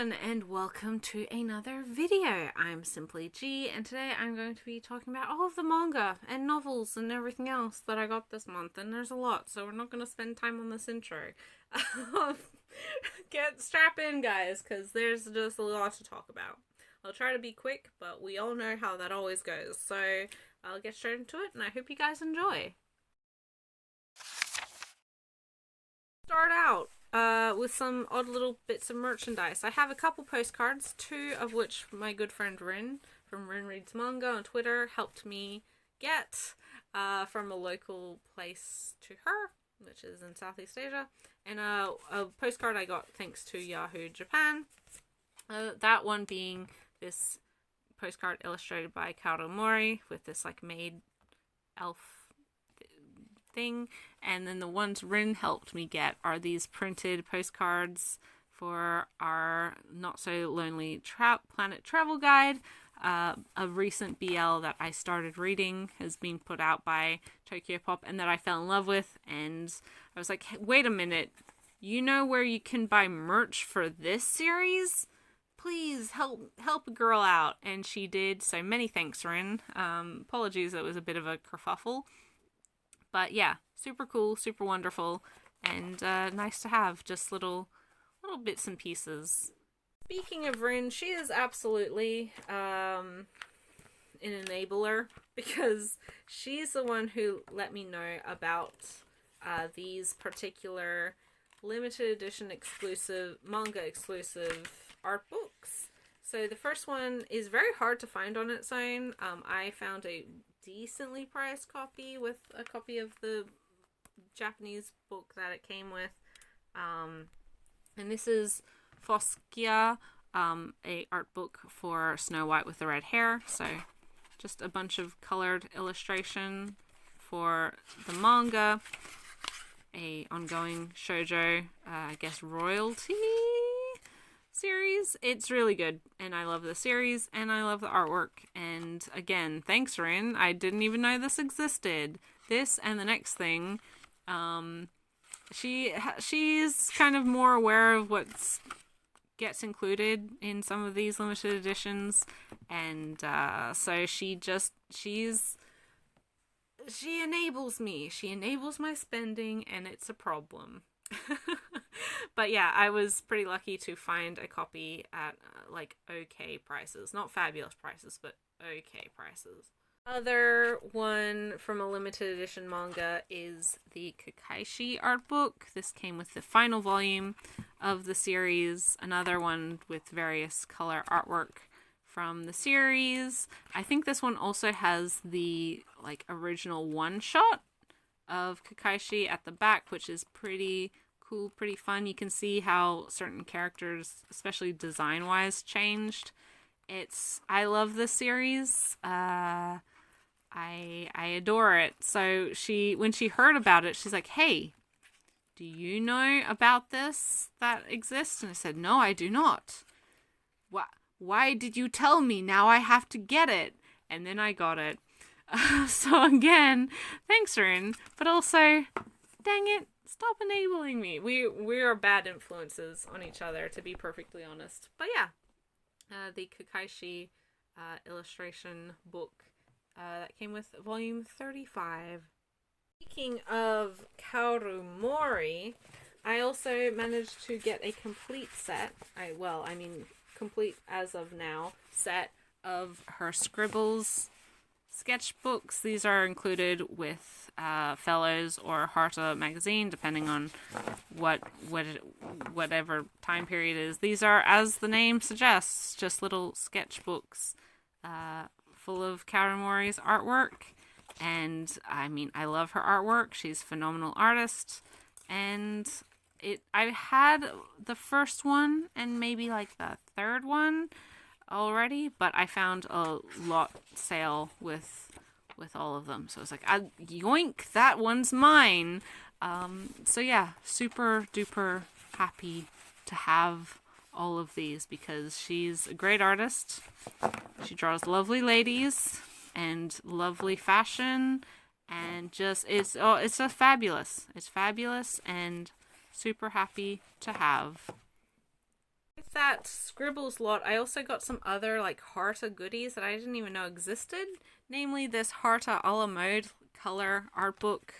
everyone, and welcome to another video. I'm Simply G, and today I'm going to be talking about all of the manga and novels and everything else that I got this month, and there's a lot, so we're not going to spend time on this intro. Strap in, guys, because there's just a lot to talk about. I'll try to be quick, but we all know how that always goes, so I'll get straight into it, and I hope you guys enjoy. Start out with some odd little bits of merchandise. I have a couple postcards, two of which my good friend Rin from Rin Reads Manga on Twitter helped me get from a local place to her, which is in Southeast Asia, and a postcard I got thanks to Yahoo Japan. That one being this postcard illustrated by Kageki with this like made elf thing, and then the ones Rin helped me get are these printed postcards for our Not So Lonely Planet Travel Guide. A recent BL that I started reading has been put out by Tokyo Pop and that I fell in love with, and I was like, hey, wait a minute, you know where you can buy merch for this series? Please help a girl out. And she did, so many thanks, Rin. Apologies, it was a bit of a kerfuffle. But yeah, super cool, super wonderful, and nice to have just little bits and pieces. Speaking of Rin, she is absolutely an enabler, because she's the one who let me know about these particular limited edition exclusive, manga exclusive art books. So the first one is very hard to find on its own. I found a decently priced copy with a copy of the Japanese book that it came with, and this is Foskia, a art book for Snow White with the red hair. So just a bunch of colored illustration for the manga, a ongoing shoujo, I guess royalty series. It's really good, and I love the series, and I love the artwork, and again, thanks Rin, I didn't even know this existed. This and the next thing, she's kind of more aware of what gets included in some of these limited editions, and so she enables me, she enables my spending, and it's a problem. But yeah, I was pretty lucky to find a copy at like okay prices. Not fabulous prices, but okay prices. Other one from a limited edition manga is the Kakaishi Art Book. This came with the final volume of the series. Another one with various color artwork from the series. I think this one also has the like original one-shot of Kakaishi at the back, which is pretty cool, pretty fun. You can see how certain characters, especially design-wise, changed. I love this series. I adore it. So when she heard about it, she's like, hey, do you know about this that exists? And I said, no, I do not. Why did you tell me? Now I have to get it. And then I got it. So again, thanks, Rin, but also, dang it, stop enabling me. We are bad influences on each other, to be perfectly honest. But yeah, the Kakaishi illustration book that came with volume 35. Speaking of Karumori, I also managed to get a complete set, complete as of now, set of her scribbles sketchbooks. These are included with Fellows or Harta magazine, depending on whatever time period is. These are, as the name suggests, just little sketchbooks full of Karumori's artwork. And I mean, I love her artwork. She's a phenomenal artist. And I had the first one and maybe like the third one already, but I found a lot sale with all of them, so I was like, yoink, that one's mine. So yeah, super duper happy to have all of these, because she's a great artist. She draws lovely ladies and lovely fashion, and just it's just fabulous. It's fabulous, and super happy to have. that Scribbles lot, I also got some other like Harta goodies that I didn't even know existed. Namely, this Harta a la mode color art book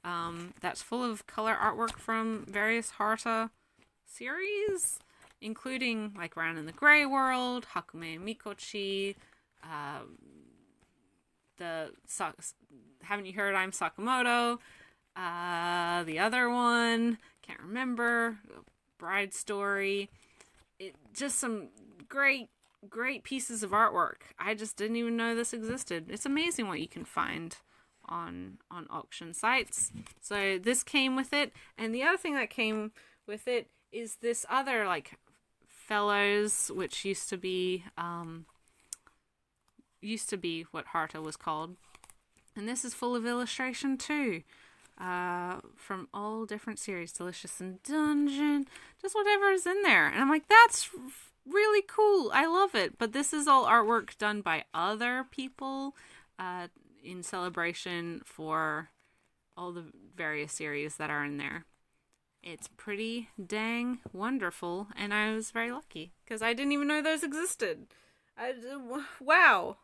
that's full of color artwork from various Harta series, including like Ran in the Grey World, Hakume and Mikochi, Haven't You Heard I'm Sakamoto, the other one, can't remember, Bride Story. Just some great pieces of artwork. I just didn't even know this existed. It's amazing what you can find on auction sites. So this came with it, and the other thing that came with it is this other like Fellows, which used to be what Harta was called, and this is full of illustration too, from all different series, Delicious in Dungeon, just whatever is in there, and I'm like, that's really cool. I love it. But this is all artwork done by other people in celebration for all the various series that are in there. It's pretty dang wonderful, and I was very lucky because I didn't even know those existed. Wow.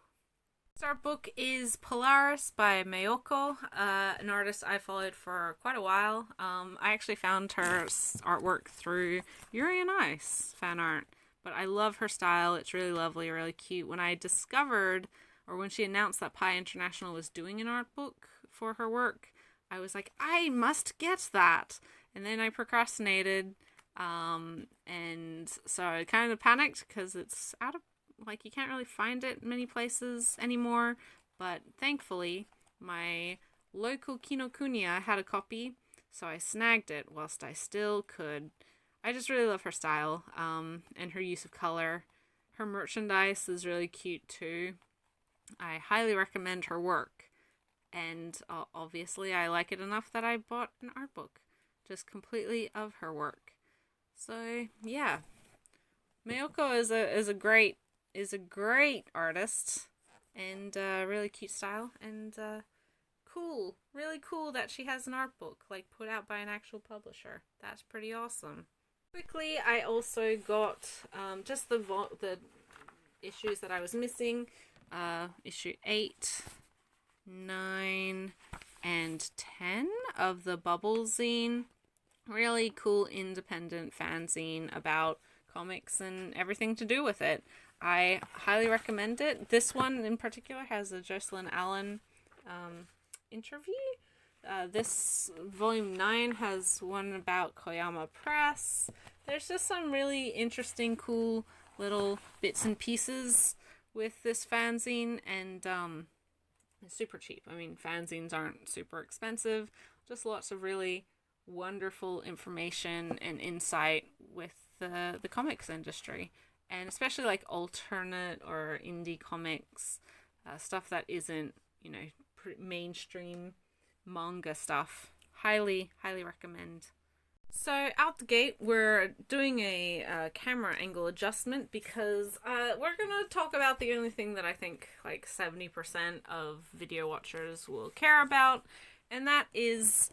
This art book is Polaris by Mayoko, an artist I followed for quite a while. I actually found her artwork through Yuri on Ice fan art, but I love her style. It's really lovely, really cute. When I discovered, or when she announced that Pi International was doing an art book for her work, I was like, I must get that. And then I procrastinated, and so I kind of panicked because it's out of, like, you can't really find it many places anymore. But thankfully, my local Kinokuniya had a copy, so I snagged it whilst I still could. I just really love her style, and her use of color. Her merchandise is really cute too. I highly recommend her work, and obviously I like it enough that I bought an art book just completely of her work. So yeah, Mayoko is a great artist, and really cute style, and cool, really cool that she has an art book like put out by an actual publisher. That's pretty awesome. Quickly, I also got just the issues that I was missing. Issue 8, 9, and 10 of the Bubble zine. Really cool independent fanzine about comics and everything to do with it. I highly recommend it. This one in particular has a Jocelyn Allen interview. This volume 9 has one about Koyama Press. There's just some really interesting, cool little bits and pieces with this fanzine, and it's super cheap. I mean, fanzines aren't super expensive. Just lots of really wonderful information and insight with the comics industry, and especially like alternate or indie comics, stuff that isn't, mainstream manga stuff. Highly recommend. So out the gate, we're doing a camera angle adjustment because we're going to talk about the only thing that I think like 70% of video watchers will care about, and that is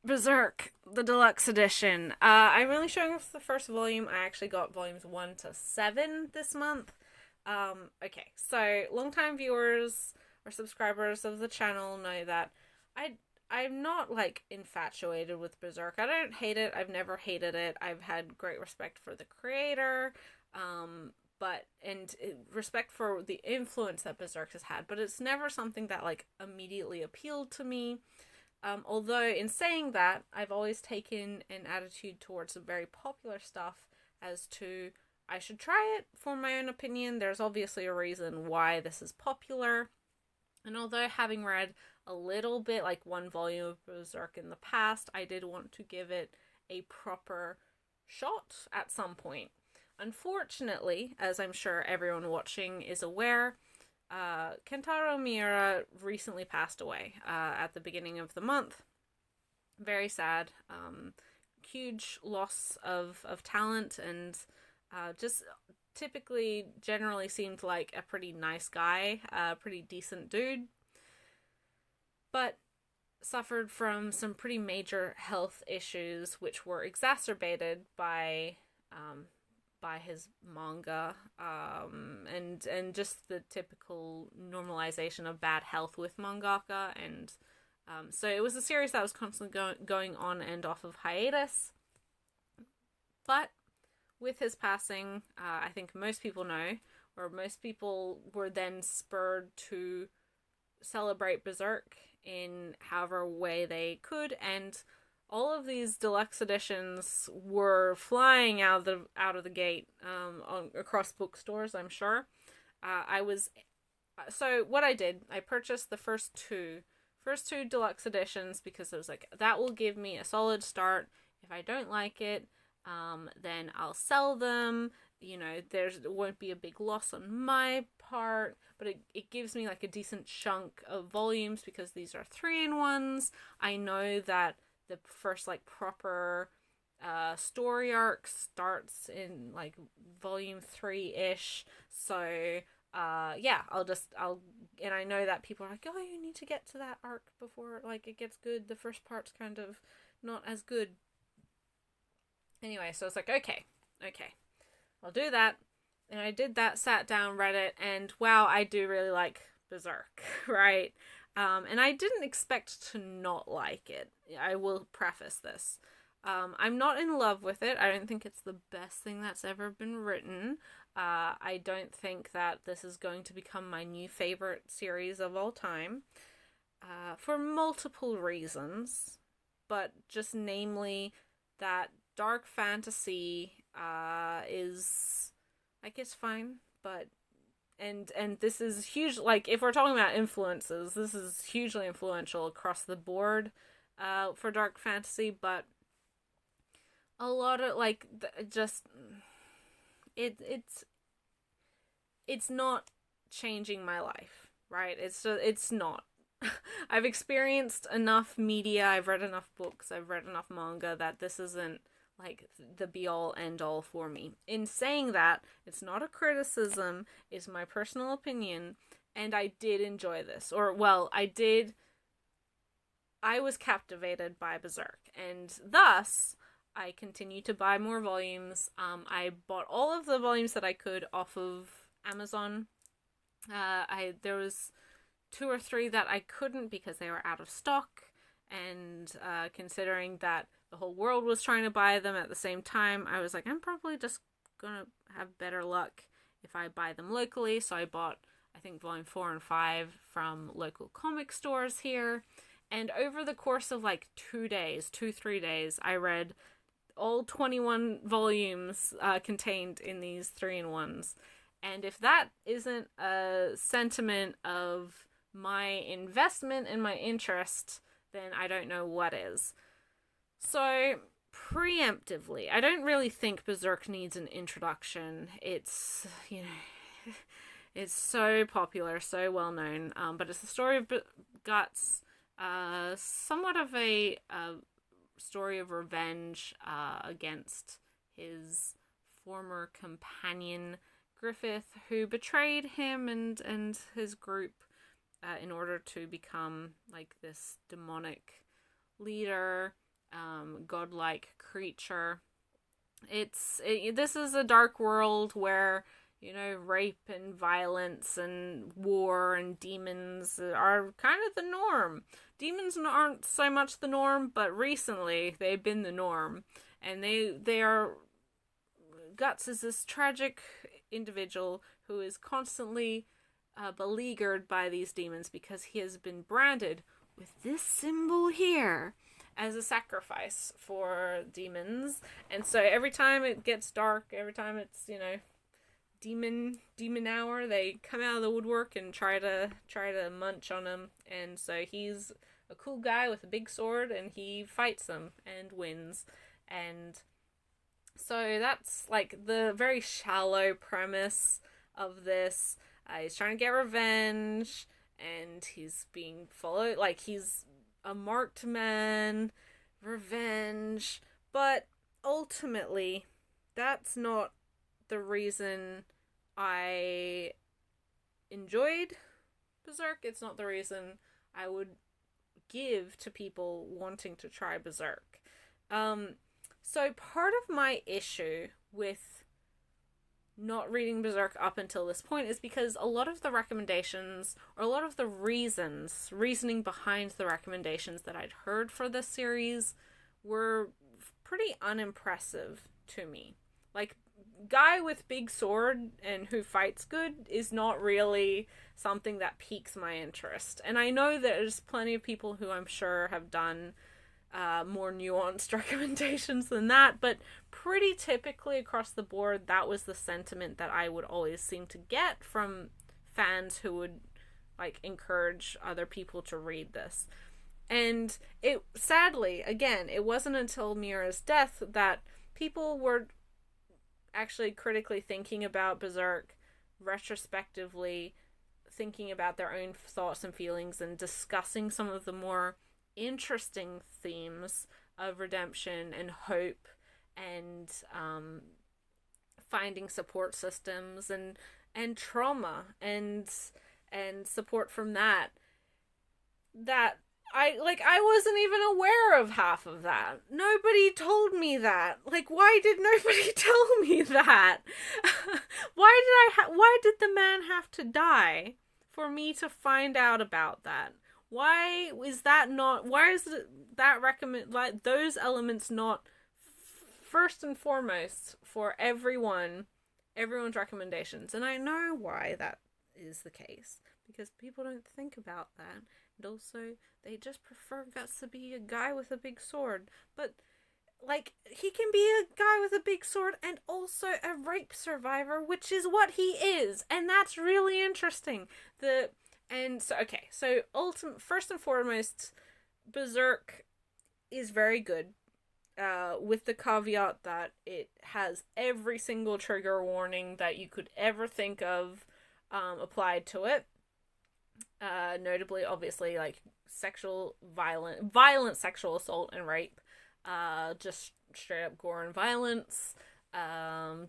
Berserk, the deluxe edition. I'm only showing off the first volume. I actually got volumes 1 to 7 this month. Okay, so longtime viewers or subscribers of the channel know that I'm not like infatuated with Berserk. I don't hate it. I've never hated it. I've had great respect for the creator, and respect for the influence that Berserk has had, but it's never something that like immediately appealed to me. Although in saying that, I've always taken an attitude towards some very popular stuff as to I should try it for my own opinion. There's obviously a reason why this is popular. And although having read a little bit, like one volume of Berserk in the past, I did want to give it a proper shot at some point. Unfortunately, as I'm sure everyone watching is aware, Kentaro Miura recently passed away at the beginning of the month. Very sad. Huge loss of talent, and just typically generally seemed like a pretty nice guy, a pretty decent dude, but suffered from some pretty major health issues which were exacerbated by by his manga, and just the typical normalization of bad health with mangaka, and so it was a series that was constantly going on and off of hiatus. But with his passing, I think most people know, or most people were then spurred to celebrate Berserk in however way they could, and all of these deluxe editions were flying out of the gate across bookstores, I'm sure. So what I did, I purchased the first two deluxe editions because I was like, that will give me a solid start. If I don't like it, then I'll sell them. You know, there won't be a big loss on my part, but it gives me like a decent chunk of volumes because these are 3-in-1s. I know that the first like proper story arc starts in like volume 3-ish. So yeah, and I know that people are like, oh, you need to get to that arc before like it gets good. The first part's kind of not as good. Anyway, so it's like, okay, I'll do that. And I did that, sat down, read it, and wow, I do really like Berserk, right? And I didn't expect to not like it. I will preface this. I'm not in love with it. I don't think it's the best thing that's ever been written. I don't think that this is going to become my new favorite series of all time. For multiple reasons. But just namely that dark fantasy is, I guess, fine, but and this is huge. Like, if we're talking about influences, this is hugely influential across the board for dark fantasy, but a lot of like just it's not changing my life, right? It's not. I've experienced enough media, I've read enough books, I've read enough manga that this isn't like the be all end all for me. In saying that, it's not a criticism, it's my personal opinion, and I did enjoy this. Or, well, I was captivated by Berserk, and thus I continue to buy more volumes. I bought all of the volumes that I could off of Amazon. There was 2 or 3 that I couldn't because they were out of stock, and considering that the whole world was trying to buy them at the same time, I was like, I'm probably just gonna have better luck if I buy them locally. So I bought, I think, volume 4 and 5 from local comic stores here, and over the course of like 3 days, I read all 21 volumes contained in these 3-in-1s. And if that isn't a sentiment of my investment and my interest, then I don't know what is. So, preemptively, I don't really think Berserk needs an introduction. It's, it's so popular, so well known, but it's the story of Guts, somewhat of a story of revenge against his former companion, Griffith, who betrayed him and his group in order to become like this demonic leader, godlike creature. This is a dark world where, rape and violence and war and demons are kind of the norm. Demons aren't so much the norm, but recently they've been the norm. And they are... Guts is this tragic individual who is constantly beleaguered by these demons because he has been branded with this symbol here as a sacrifice for demons. And so every time it gets dark, every time it's, demon hour, they come out of the woodwork and try to munch on him. And so he's a cool guy with a big sword, and he fights them and wins. And so that's like the very shallow premise of this. He's trying to get revenge, and he's being followed, like he's a marked man, revenge, but ultimately that's not the reason I enjoyed Berserk. It's not the reason I would give to people wanting to try Berserk. So part of my issue with not reading Berserk up until this point is because a lot of the recommendations, or a lot of the reasoning behind the recommendations that I'd heard for this series were pretty unimpressive to me. Like, guy with big sword and who fights good is not really something that piques my interest. And I know there's plenty of people who I'm sure have done more nuanced recommendations than that, but pretty typically across the board, that was the sentiment that I would always seem to get from fans who would like encourage other people to read this. And it, sadly, again, it wasn't until Miura's death that people were actually critically thinking about Berserk, retrospectively thinking about their own thoughts and feelings, and discussing some of the more interesting themes of redemption and hope and finding support systems and trauma and support from that I wasn't even aware of half of that. Nobody told me that. Like, why did nobody tell me that? Why did the man have to die for me to find out about that? Why is that not, why is that recommend, like, those elements not first and foremost for everyone's recommendations? And I know why that is the case, because people don't think about that. And also, they just prefer Guts to be a guy with a big sword. But, like, he can be a guy with a big sword and also a rape survivor, which is what he is. And that's really interesting. So first and foremost, Berserk is very good, with the caveat that it has every single trigger warning that you could ever think of applied to it. Notably, obviously, like violent sexual assault and rape, just straight up gore and violence,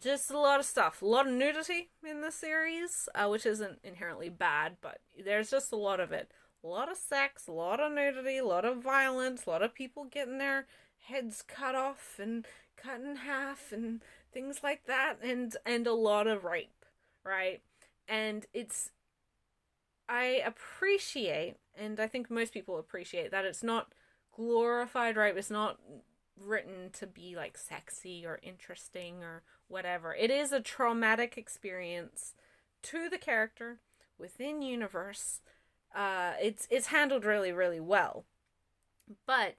just a lot of stuff, a lot of nudity in the series, which isn't inherently bad, but there's just a lot of it, a lot of sex, a lot of nudity, a lot of violence, a lot of people getting their heads cut off and cut in half and things like that, and a lot of rape, right? And I appreciate, and I think most people appreciate, that it's not glorified rape. It's not written to be like sexy or interesting or whatever. It is a traumatic experience to the character within universe. It's handled really, really well. But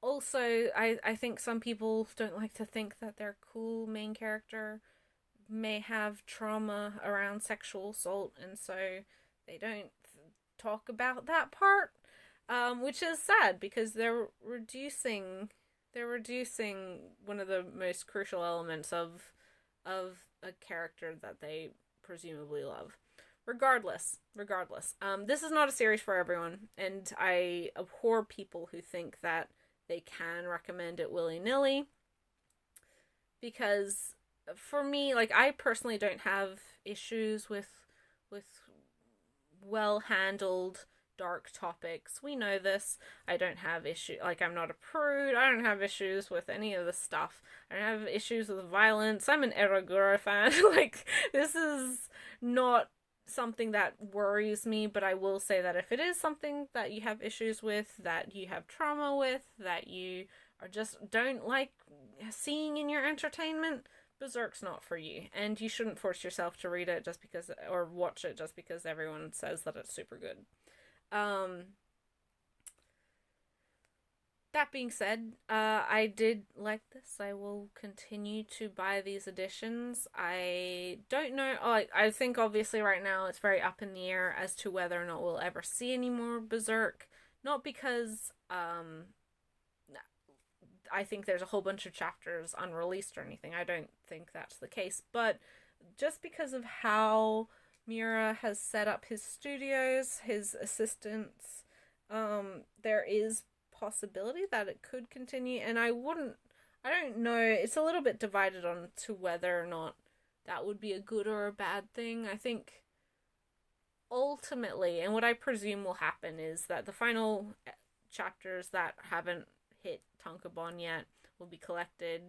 also, I think some people don't like to think that their cool main character may have trauma around sexual assault, and so they don't talk about that part, which is sad, because they're reducing one of the most crucial elements of a character that they presumably love. Regardless, this is not a series for everyone, and I abhor people who think that they can recommend it willy-nilly, because for me, like, I personally don't have issues with well-handled dark topics. We know this. I don't have I'm not a prude. I don't have issues with any of this stuff. I don't have issues with violence. I'm an Erogura fan. Like, this is not something that worries me, but I will say that if it is something that you have issues with, that you have trauma with, that you are just don't like seeing in your entertainment, Berserk's not for you, and you shouldn't force yourself to read it just because, or watch it just because everyone says that it's super good. That being said, I did like this. I will continue to buy these editions. I don't know, I think obviously right now it's very up in the air as to whether or not we'll ever see any more Berserk. Not because, I think there's a whole bunch of chapters unreleased or anything. I don't think that's the case. But just because of how Miura has set up his studios, his assistants, there is possibility that it could continue. And I don't know. It's a little bit divided on to whether or not that would be a good or a bad thing. I think ultimately, and what I presume will happen, is that the final chapters that haven't hit Tankobon yet will be collected.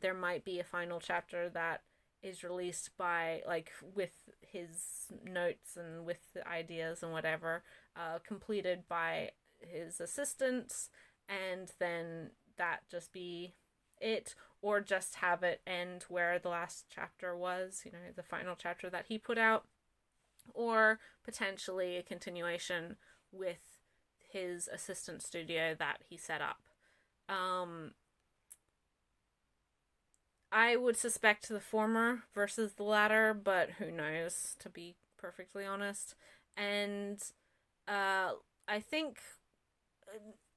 There might be a final chapter that is released by, like, with his notes and with the ideas and whatever, completed by his assistants, and then that just be it, or just have it end where the last chapter was, the final chapter that he put out, or potentially a continuation with his assistant studio that he set up. I would suspect the former versus the latter, but who knows, to be perfectly honest. And I think,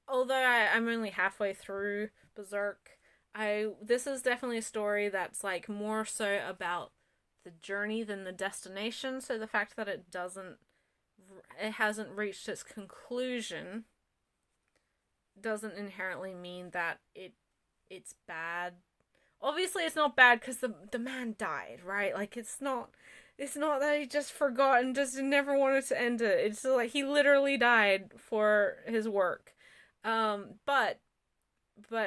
although I'm only halfway through Berserk, this is definitely a story that's like more so about the journey than the destination. So the fact that it hasn't reached its conclusion doesn't inherently mean that it's bad. Obviously, it's not bad because the man died, right? Like, it's not that he just forgot and just never wanted to end it. It's like he literally died for his work. But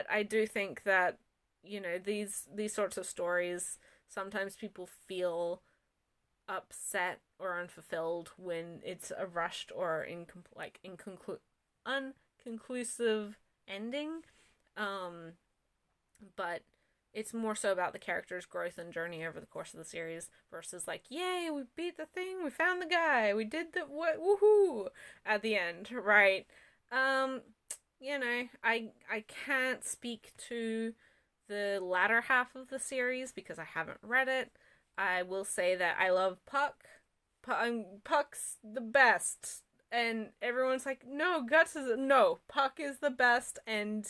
I do think that, these sorts of stories, sometimes people feel upset or unfulfilled when it's a rushed or unconclusive ending. But it's more so about the character's growth and journey over the course of the series versus like, yay, we beat the thing, we found the guy, we did the woohoo at the end, right? I can't speak to the latter half of the series because I haven't read it. I will say that I love Puck. Puck's the best. And everyone's like, no, no, Puck is the best, and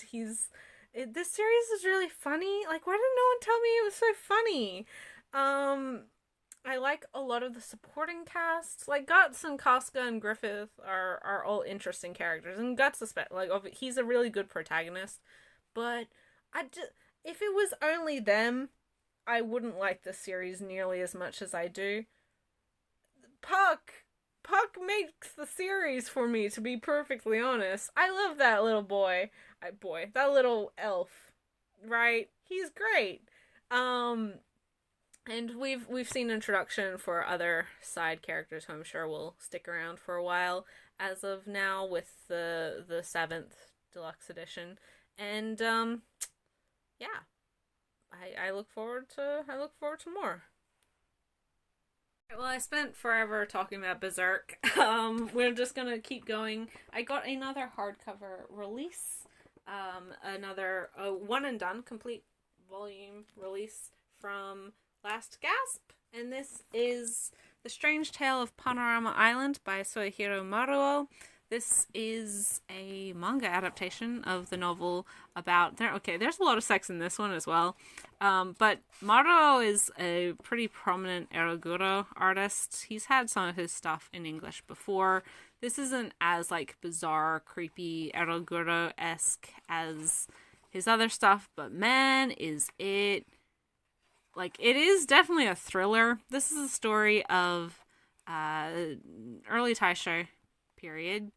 this series is really funny. Like, why didn't no one tell me it was so funny? I like a lot of the supporting cast. Like, Guts and Casca and Griffith are all interesting characters. And Guts, he's a really good protagonist. But if it was only them, I wouldn't like this series nearly as much as I do. Puck makes the series for me, to be perfectly honest. I love that little that little elf, right? He's great. And we've seen introduction for other side characters who I'm sure will stick around for a while as of now with the 7th Deluxe edition. And yeah. I look forward to more. Well, I spent forever talking about Berserk. We're just gonna keep going. I got another hardcover release. Another one and done complete volume release from Last Gasp, and this is The Strange Tale of Panorama Island by Soihiro Maruo. This is a manga adaptation of the novel about... there's a lot of sex in this one as well. But Maruo is a pretty prominent eroguro artist. He's had some of his stuff in English before. This isn't as, like, bizarre, creepy, eroguro-esque as his other stuff, but man, is it... Like, it is definitely a thriller. This is a story of early Taisho period,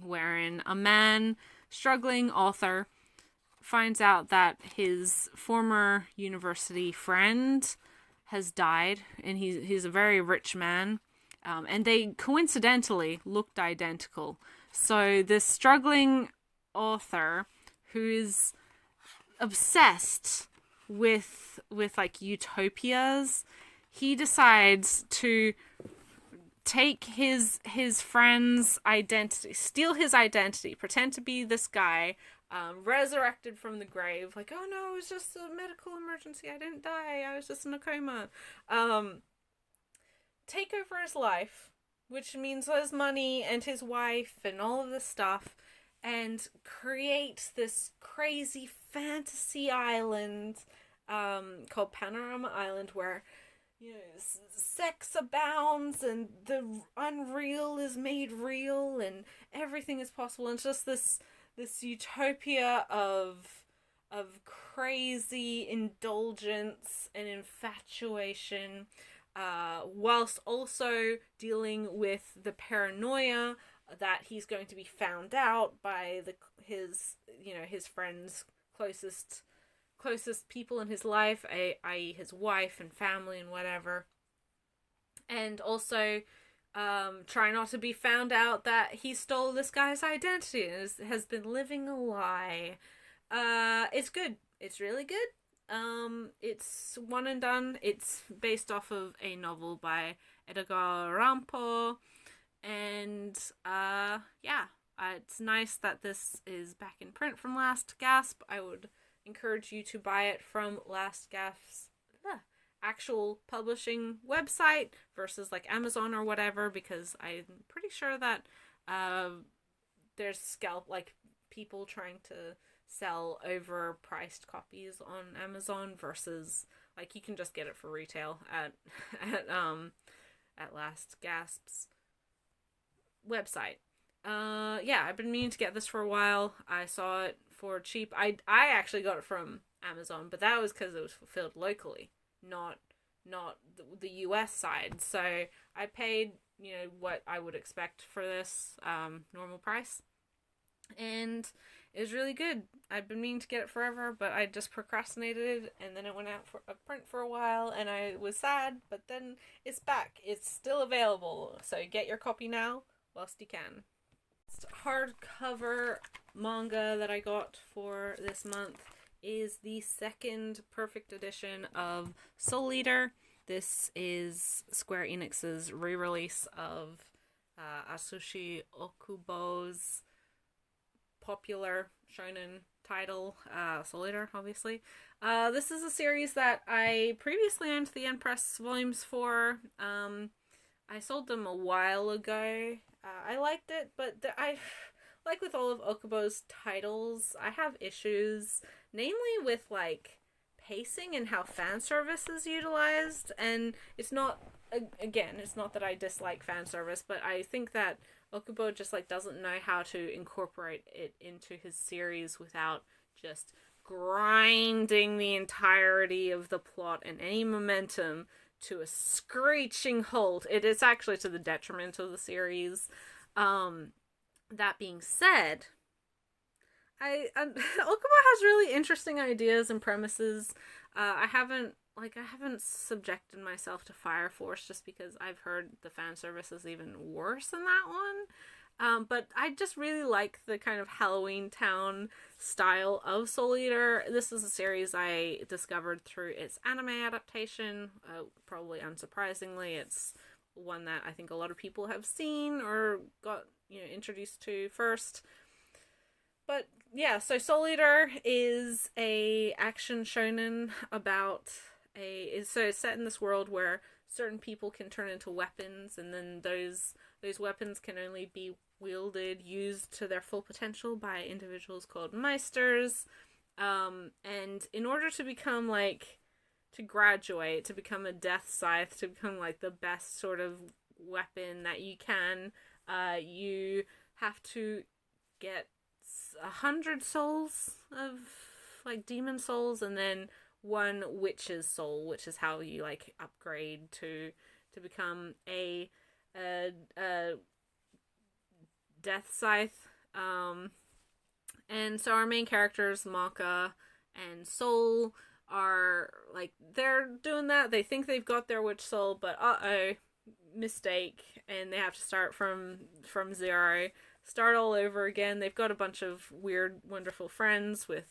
wherein a struggling author finds out that his former university friend has died, and he's a very rich man, and they coincidentally looked identical. So this struggling author, who is obsessed with like utopias, he decides to take his friend's identity, steal his identity, pretend to be this guy, resurrected from the grave, like, oh no, it was just a medical emergency, I didn't die, I was just in a coma. Take over his life, which means his money and his wife and all of this stuff, and create this crazy fantasy island called Panorama Island, where sex abounds and the unreal is made real and everything is possible. And it's just this utopia of crazy indulgence and infatuation, whilst also dealing with the paranoia that he's going to be found out by his friend's closest people in his life, i.e. his wife and family and whatever. And also try not to be found out that he stole this guy's identity and has been living a lie. It's good. It's really good. It's one and done. It's based off of a novel by Edgar Allan Poe, and it's nice that this is back in print from Last Gasp. I would encourage you to buy it from Last Gasp's actual publishing website versus like Amazon or whatever, because I'm pretty sure that there's people trying to sell overpriced copies on Amazon versus like you can just get it for retail at Last Gasp's website. I've been meaning to get this for a while. I saw it for cheap. I actually got it from Amazon, but that was because it was fulfilled locally, not the US side. So I paid, what I would expect for this normal price. And it was really good. I've been meaning to get it forever, but I just procrastinated, and then it went out for a print for a while, and I was sad, but then it's back. It's still available, so get your copy now whilst you can. Hardcover manga that I got for this month is the second perfect edition of Soul Eater. This is Square Enix's re-release of Asushi Okubo's popular shonen title, Soul Eater, obviously. This is a series that I previously owned the N-Press volumes for. I sold them a while ago. I liked it, but like with all of Okubo's titles, I have issues, namely with like pacing and how fan service is utilized. And it's not that I dislike fan service, but I think that Okubo just like doesn't know how to incorporate it into his series without just grinding the entirety of the plot and any momentum to a screeching halt. It is actually to the detriment of the series. That being said, Okubo has really interesting ideas and premises. I haven't subjected myself to Fire Force just because I've heard the fan service is even worse than that one. But I just really like the kind of Halloween Town style of Soul Eater. This is a series I discovered through its anime adaptation. Probably unsurprisingly, it's one that I think a lot of people have seen or got introduced to first. But yeah, so Soul Eater is a action shonen about so it's set in this world where certain people can turn into weapons, and then those weapons can only be used to their full potential by individuals called Meisters. And in order to become to graduate, to become a death scythe, to become the best sort of weapon that you can, you have to get 100 souls of demon souls, and then one witch's soul, which is how you upgrade to become a death scythe. And so our main characters, Maka and Soul, are they're doing that. They think they've got their witch soul, but mistake, and they have to start from zero, start all over again. They've got a bunch of weird, wonderful friends with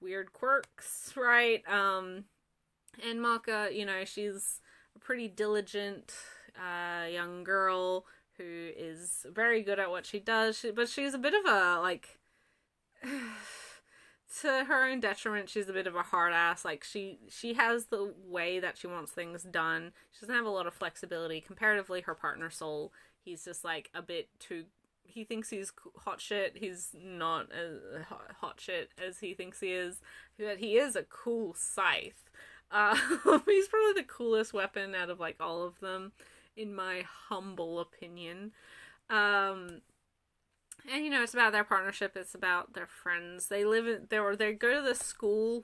weird quirks, right? And Maka, she's a pretty diligent young girl who is very good at what she does, but she's a bit of a to her own detriment, she's a bit of a hard ass. She has the way that she wants things done. She doesn't have a lot of flexibility. Comparatively, her partner Soul, he's just a bit too. He thinks he's hot shit. He's not as hot shit as he thinks he is. But he is a cool scythe. He's probably the coolest weapon out of all of them, in my humble opinion. And it's about their partnership. It's about their friends. They they go to this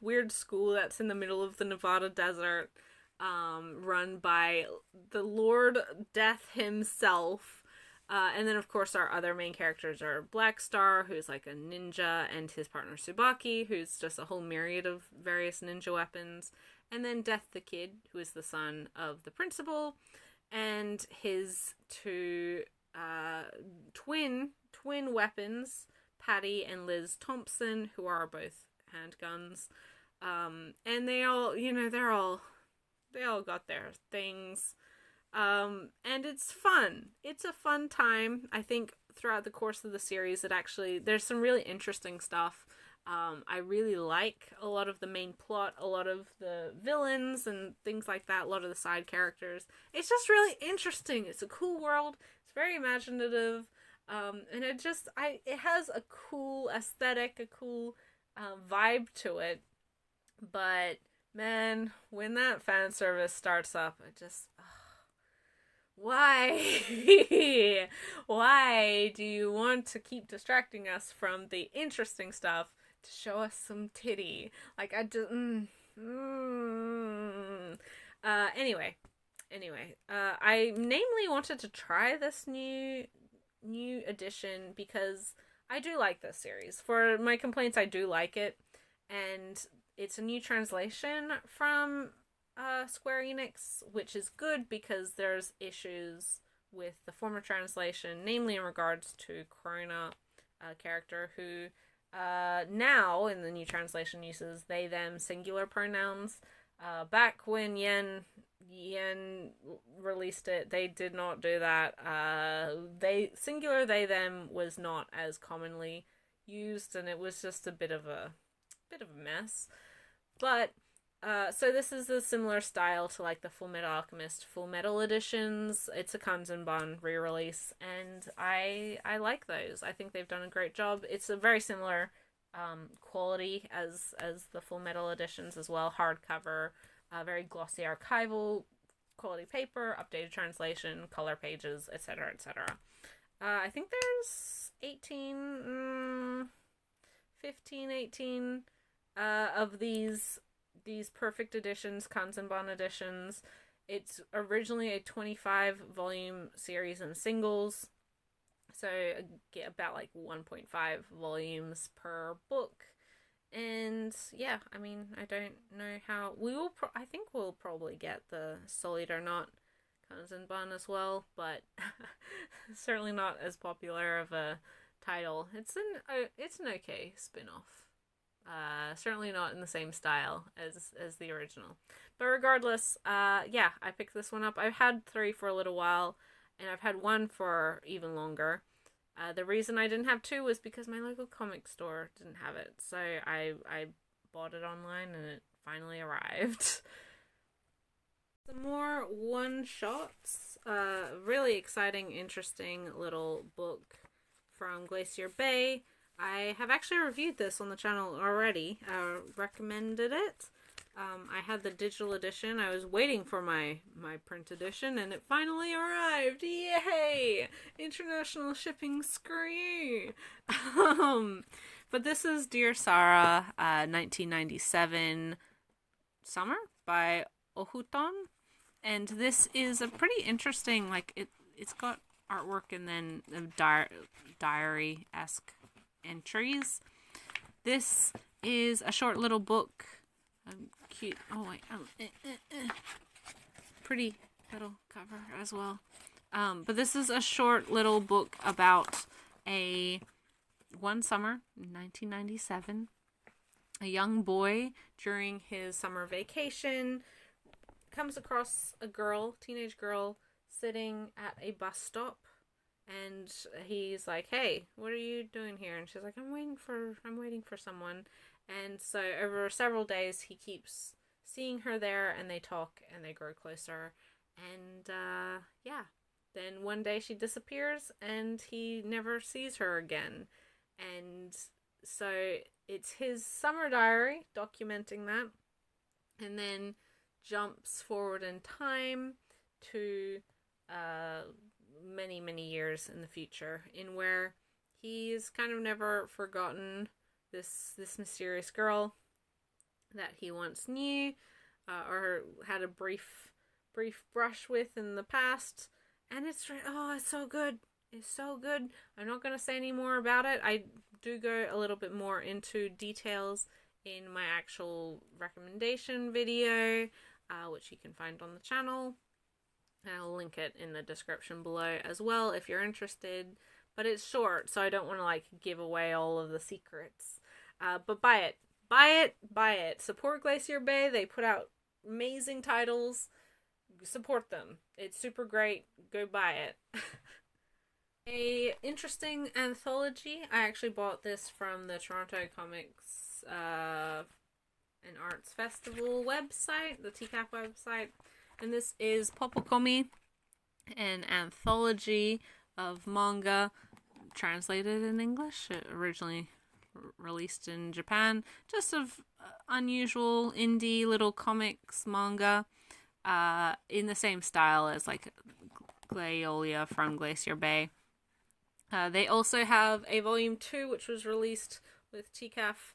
weird school that's in the middle of the Nevada desert, run by the Lord Death himself. And then, of course, our other main characters are Black Star, who's like a ninja, and his partner Tsubaki, who's just a whole myriad of various ninja weapons. And then Death the Kid, who is the son of the principal, and his two twin weapons, Patty and Liz Thompson, who are both handguns. And they all, they all got their things. And it's fun. It's a fun time. I think throughout the course of the series, there's some really interesting stuff. I really like a lot of the main plot, a lot of the villains and things like that, a lot of the side characters. It's just really interesting. It's a cool world. It's very imaginative. And it has a cool aesthetic, a cool vibe to it. But man, when that fan service starts up, it just... Why? Why do you want to keep distracting us from the interesting stuff to show us some titty? Like, I just... Anyway, I namely wanted to try this new edition because I do like this series. For my complaints, I do like it, and it's a new translation from Square Enix, which is good because there's issues with the former translation, namely in regards to Corona, character who now in the new translation uses they them singular pronouns. Back when Yen released it, they did not do that. Singular they them was not as commonly used, and it was just a bit of a mess. But so this is a similar style to like the Full Metal Alchemist Full Metal editions. It's a Kanzenban re-release, and I like those. I think they've done a great job. It's a very similar quality as the Full Metal editions as well. Hardcover, very glossy archival quality paper, updated translation, color pages, etc., etc. I think there's 15, 18 of these perfect editions, Kanzenban editions. It's originally a 25 volume series in singles, so I get about like 1.5 volumes per book. And yeah, I mean, I don't know how I think we'll probably get the Solid or Not Kanzenban as well, but certainly not as popular of a title. It's an okay spin-off. Certainly not in the same style as the original. But regardless, yeah, I picked this one up. I've had 3 for a little while, and I've had 1 for even longer. The reason I didn't have 2 was because my local comic store didn't have it. So I bought it online, and it finally arrived. Some more one-shots. Really exciting, interesting little book from Glacier Bay. I have actually reviewed this on the channel already. Recommended it. I had the digital edition. I was waiting for my print edition, and it finally arrived. Yay! International shipping, screw you. But this is Dear Sara, 1997 Summer by Ohuton. And this is a pretty interesting, like, it's got artwork and then diary-esque entries. This is a short little book. Cute. Oh wait. Pretty little cover as well. But this is a short little book about one summer in 1997. A young boy during his summer vacation comes across a teenage girl, sitting at a bus stop. And he's like, "Hey, what are you doing here?" And she's like, I'm waiting for someone." And so over several days, he keeps seeing her there, and they talk, and they grow closer. And yeah, then one day she disappears, and he never sees her again. And so it's his summer diary documenting that, and then jumps forward in time to many years in the future, in where he's kind of never forgotten this mysterious girl that he once knew, or had a brief brush with in the past. And it's so good. is so good. I'm not going to say any more about it. I do go a little bit more into details in my actual recommendation video, which you can find on the channel. I'll link it in the description below as well if you're interested. But it's short, so I don't want to like give away all of the secrets. But buy it. Buy it. Buy it. Support Glacier Bay. They put out amazing titles. Support them. It's super great. Go buy it. A interesting anthology. I actually bought this from the Toronto Comics and Arts Festival website, the TCAF website. And this is Popokomi, an anthology of manga translated in English. It originally released in Japan. Just of unusual indie little comics manga in the same style as like Glaiolia from Glacier Bay. They also have a volume 2 which was released with TCAF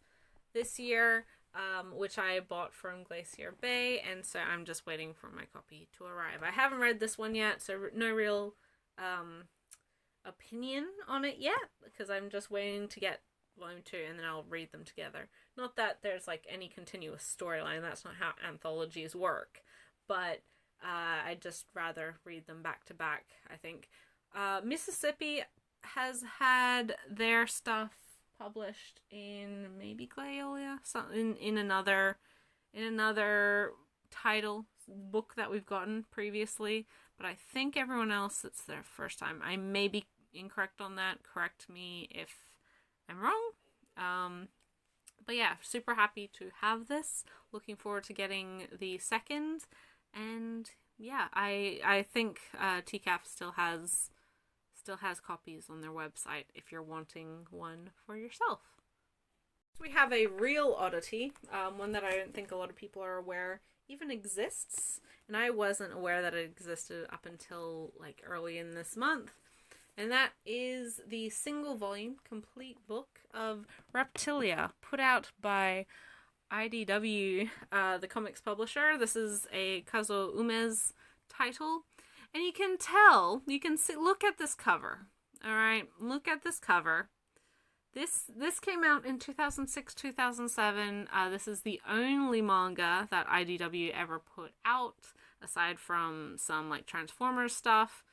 this year, which I bought from Glacier Bay, and so I'm just waiting for my copy to arrive. I haven't read this one yet, so no real opinion on it yet, because I'm just waiting to get volume 2 and then I'll read them together. Not that there's like any continuous storyline, that's not how anthologies work, but I'd just rather read them back to back, I think. Mississippi has had their stuff published in maybe Glaiolia, in another title book that we've gotten previously, but I think everyone else it's their first time. I may be incorrect on that. Correct me if I'm wrong. But yeah, super happy to have this. Looking forward to getting the second, and yeah, I think TCAF still has copies on their website if you're wanting one for yourself. So we have a real oddity, one that I don't think a lot of people are aware even exists, and I wasn't aware that it existed up until like early in this month, and that is the single volume complete book of Reptilia, put out by IDW, the comics publisher. This is a Kazuo Ume's title. And you can tell, you can see, look at this cover. Alright, look at this cover. This came out in 2006, 2007. This is the only manga that IDW ever put out, aside from some like Transformers stuff.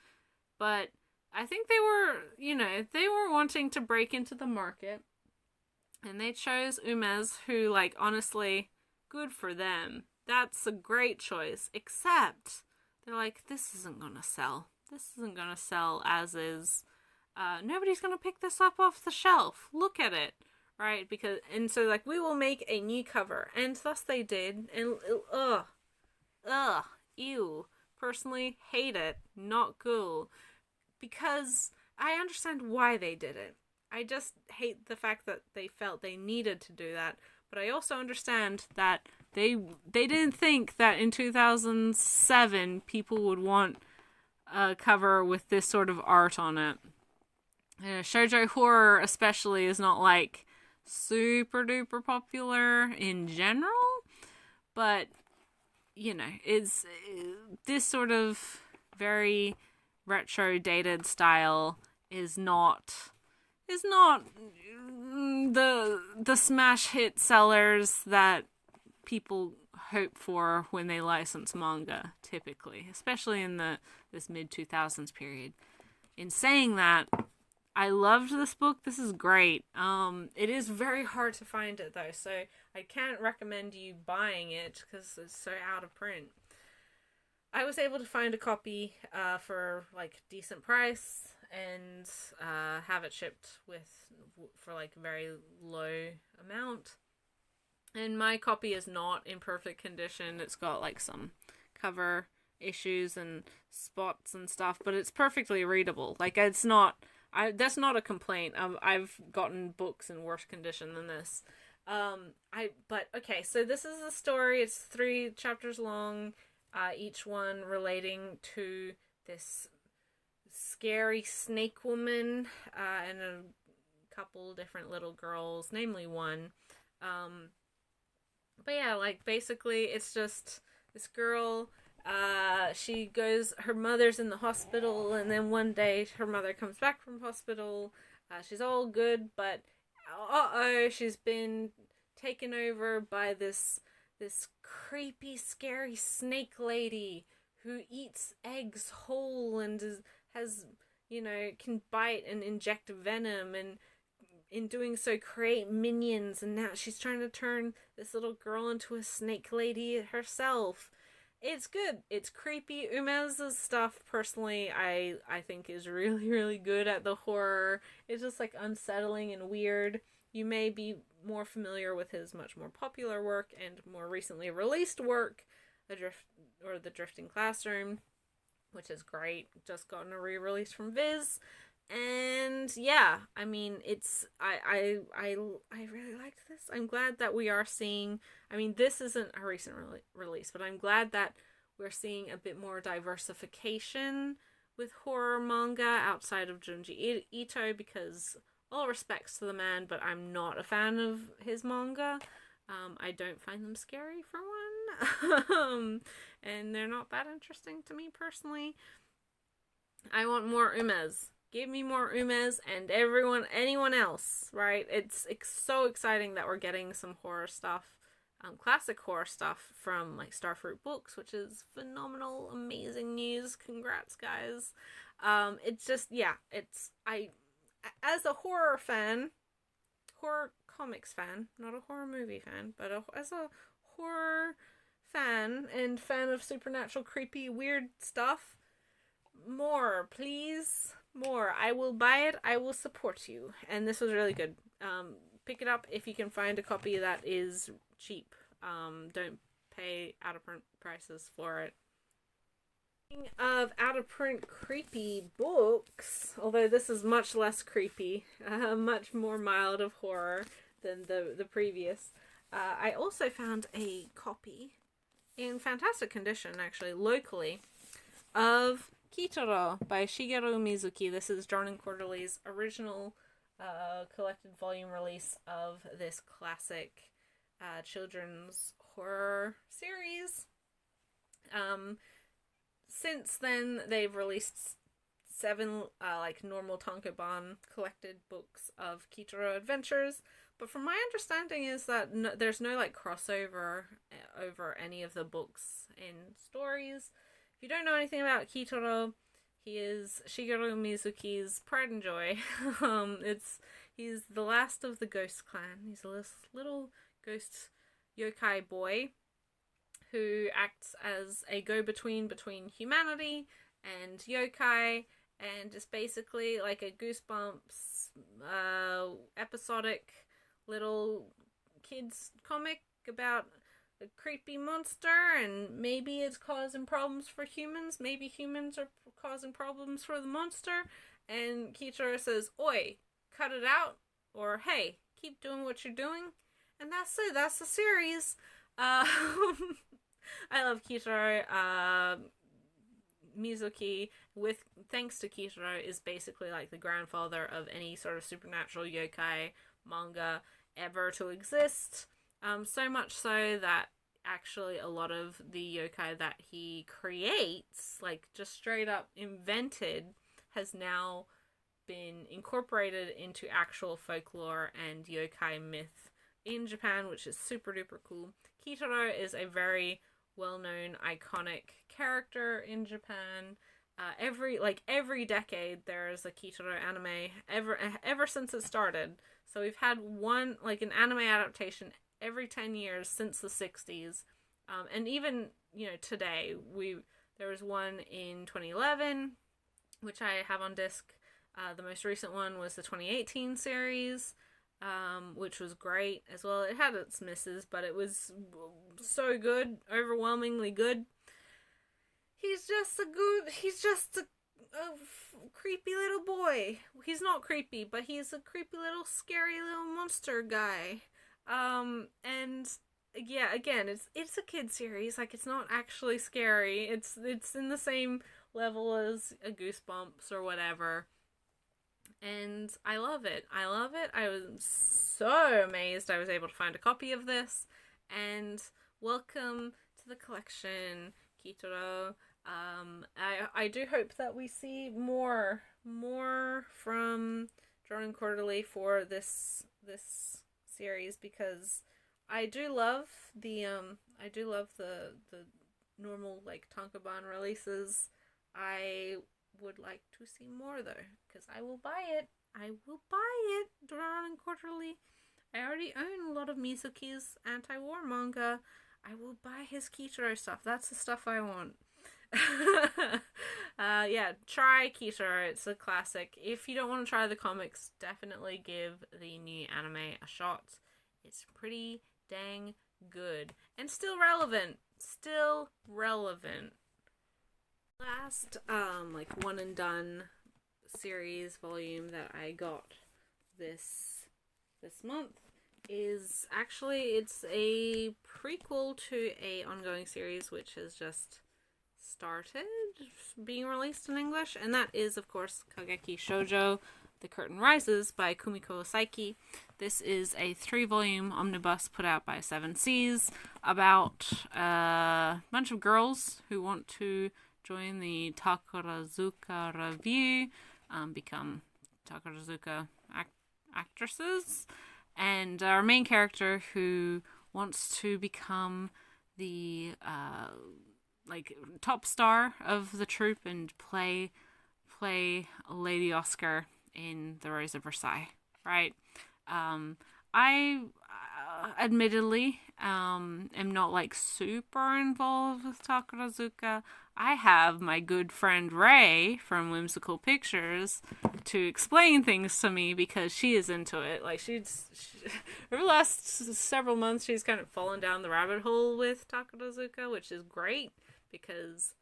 But I think they were wanting to break into the market. And they chose Ume's, who, like, honestly, good for them. That's a great choice, except they're like, this isn't gonna sell. This isn't gonna sell as is. Nobody's gonna pick this up off the shelf. Look at it, right? And so like, we will make a new cover, and thus they did. And ew. Personally, hate it. Not cool. Because I understand why they did it. I just hate the fact that they felt they needed to do that. But I also understand that they didn't think that in 2007 people would want a cover with this sort of art on it. Shoujo horror especially is not like super duper popular in general, but you know, it's this sort of very retro dated style is not the smash hit sellers that people hope for when they license manga, typically, especially in this mid-2000s period. In saying that, I loved this book. This is great. It is very hard to find it though, so I can't recommend you buying it because it's so out of print. I was able to find a copy for like decent price and have it shipped for like a very low amount. And my copy is not in perfect condition. It's got like some cover issues and spots and stuff, but it's perfectly readable. Like, it's not, that's not a complaint. I've gotten books in worse condition than this. But okay, so this is the story. It's 3 chapters long, each one relating to this scary snake woman and a couple different little girls, namely one. But yeah, like, basically it's just this girl her mother's in the hospital, and then one day her mother comes back from hospital. She's all good, but she's been taken over by this creepy, scary snake lady who eats eggs whole and has, can bite and inject venom, and in doing so create minions, and now she's trying to turn this little girl into a snake lady herself. It's good. It's creepy. Umeza's stuff, personally, I think is really, really good at the horror. It's just like unsettling and weird. You may be more familiar with his much more popular work and more recently released work, The Drifting Classroom, which is great. Just gotten a re-release from Viz. And yeah, I mean, I really liked this. I'm glad that we are seeing, this isn't a recent release, but I'm glad that we're seeing a bit more diversification with horror manga outside of Junji Ito, because all respects to the man, but I'm not a fan of his manga. I don't find them scary, for one. And they're not that interesting to me personally. I want more Umez. Give me more Umez and anyone else, right? It's so exciting that we're getting some horror stuff, classic horror stuff from like Starfruit Books, which is phenomenal, amazing news. Congrats, guys. It's just, yeah, as a horror fan, horror comics fan, not a horror movie fan, but as a horror fan and fan of supernatural, creepy, weird stuff, more, please. More. I will buy it. I will support you. And this was really good. Pick it up if you can find a copy that is cheap. Don't pay out of print prices for it. Speaking of out of print creepy books, although this is much less creepy, much more mild of horror than the previous, I also found a copy in fantastic condition, actually, locally, of Kitaro by Shigeru Mizuki. This is Jordan Quarterly's original collected volume release of this classic children's horror series. Since then, they've released 7 normal tankobon collected books of Kitaro adventures, but from my understanding is that there's no crossover over any of the books in stories. If you don't know anything about Kitaro, he is Shigeru Mizuki's pride and joy. He's the last of the ghost clan. He's a little ghost yokai boy who acts as a go-between between humanity and yokai, and is basically like a Goosebumps episodic little kids comic about a creepy monster, and maybe it's causing problems for humans. Maybe humans are causing problems for the monster. And Kitaro says, "Oi, cut it out," or "Hey, keep doing what you're doing." And that's it. That's the series. I love Kitaro. Mizuki, thanks to Kitaro, is basically like the grandfather of any sort of supernatural yokai manga ever to exist. So much so that actually a lot of the yokai that he creates, just straight up invented, has now been incorporated into actual folklore and yokai myth in Japan, which is super duper cool. Kitaro is a very well-known, iconic character in Japan. Every decade there's a Kitaro anime, ever since it started. So we've had an anime adaptation every 10 years since the 60s. And even, today, there was one in 2011, which I have on disc. The most recent one was the 2018 series, which was great as well. It had its misses, but it was so good, overwhelmingly good. He's just a creepy little boy. He's not creepy, but he's a creepy little scary little monster guy. And yeah, again, it's a kid series. It's not actually scary. It's in the same level as a Goosebumps or whatever. And I love it. I was so amazed I was able to find a copy of this. And welcome to the collection, Kitaro. I do hope that we see more from Drawing Quarterly for this series, because I do love the normal like Tankaban releases. I would like to see more though, because I will buy it. Drawing Quarterly. I already own a lot of Mizuki's anti-war manga. I will buy his Kitaro stuff. That's the stuff I want. Yeah, try Kitaro. It's a classic. If you don't want to try the comics, definitely give the new anime a shot. It's pretty dang good. And still relevant. Last, like, one and done series volume that I got this month is actually, it's a prequel to a ongoing series which has just started being released in English, and that is of course Kageki Shoujo The Curtain Rises by Kumikosaki. This is a 3-volume omnibus put out by Seven Seas about a bunch of girls who want to join the Takarazuka Review, become Takarazuka actresses, and our main character who wants to become the like top star of the troupe and play Lady Oscar in The Rose of Versailles, right? I admittedly am not like super involved with Takarazuka. I have my good friend Ray from Whimsical Pictures to explain things to me because she is into it. Like over the last several months, she's kind of fallen down the rabbit hole with Takarazuka, which is great because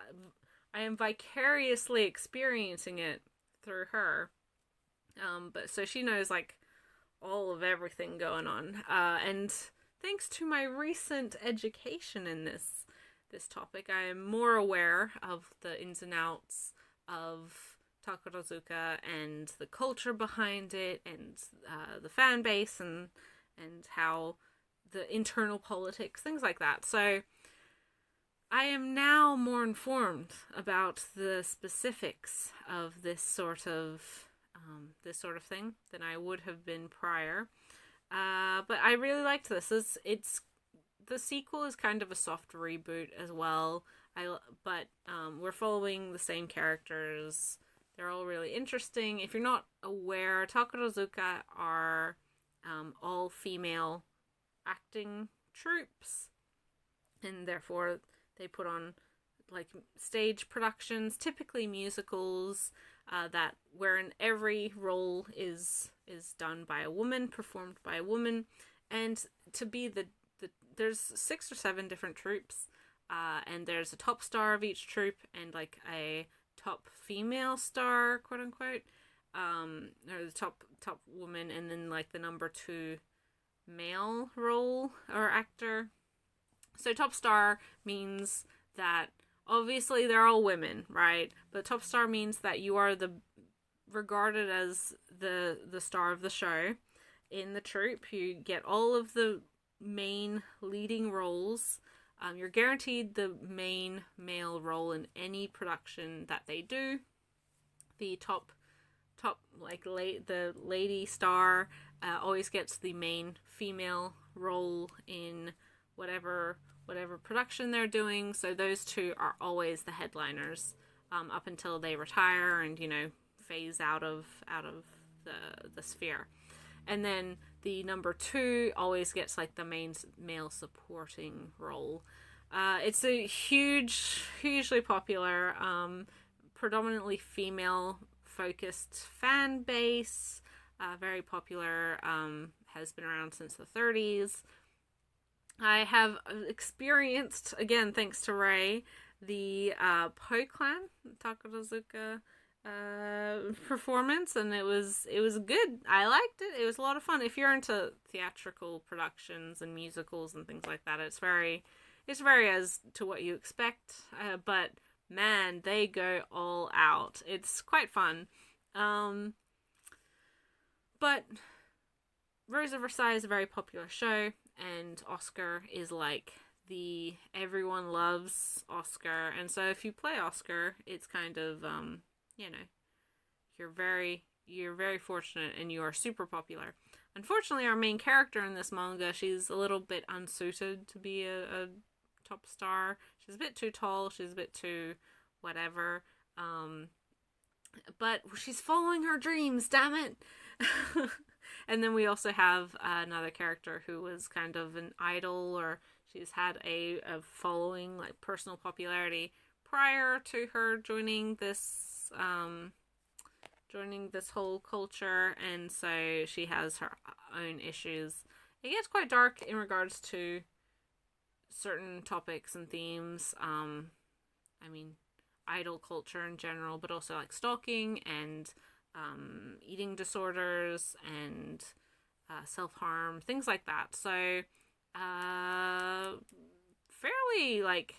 I am vicariously experiencing it through her. But so she knows like all of everything going on. And thanks to my recent education in this topic, I am more aware of the ins and outs of Takarazuka and the culture behind it, and the fan base, and how the internal politics, things like that. So I am now more informed about the specifics of this sort of thing than I would have been prior. But I really liked this. It's the sequel is kind of a soft reboot as well. But we're following the same characters. They're all really interesting. If you're not aware, Takarazuka are all female acting troupes, and therefore they put on like stage productions, typically musicals, that wherein every role is done by a woman, performed by a woman, and to be the there's 6 or 7 different troupes, and there's a top star of each troupe and like a top female star, quote unquote, or the top woman, and then like the number 2 male role or actor. So top star means that obviously they're all women, right? But top star means that you are regarded as the star of the show in the troupe. You get all of the main leading roles. You're guaranteed the main male role in any production that they do. The top like the lady star always gets the main female role in whatever production they're doing. So those two are always the headliners up until they retire and phase out of the sphere. And then the number 2 always gets like the main male supporting role. It's a hugely popular, predominantly female focused fan base. Very popular, has been around since the 30s. I have experienced, again thanks to Ray, the Po Clan Takarazuka performance, and it was good. I liked it. It was a lot of fun. If you're into theatrical productions and musicals and things like that, it's very as to what you expect, but man, they go all out. It's quite fun. But Rose of Versailles is a very popular show, and Oscar is like everyone loves Oscar, and so if you play Oscar, it's kind of you know, you're very fortunate and you are super popular. Unfortunately, our main character in this manga, she's a little bit unsuited to be a top star. She's a bit too tall, she's a bit too whatever. But she's following her dreams, damn it. And then we also have another character who was kind of an idol, or she's had a following, like personal popularity prior to her joining this whole culture, and so she has her own issues. It gets quite dark in regards to certain topics and themes. I mean, idol culture in general, but also like stalking and eating disorders and self-harm, things like that. So fairly, like,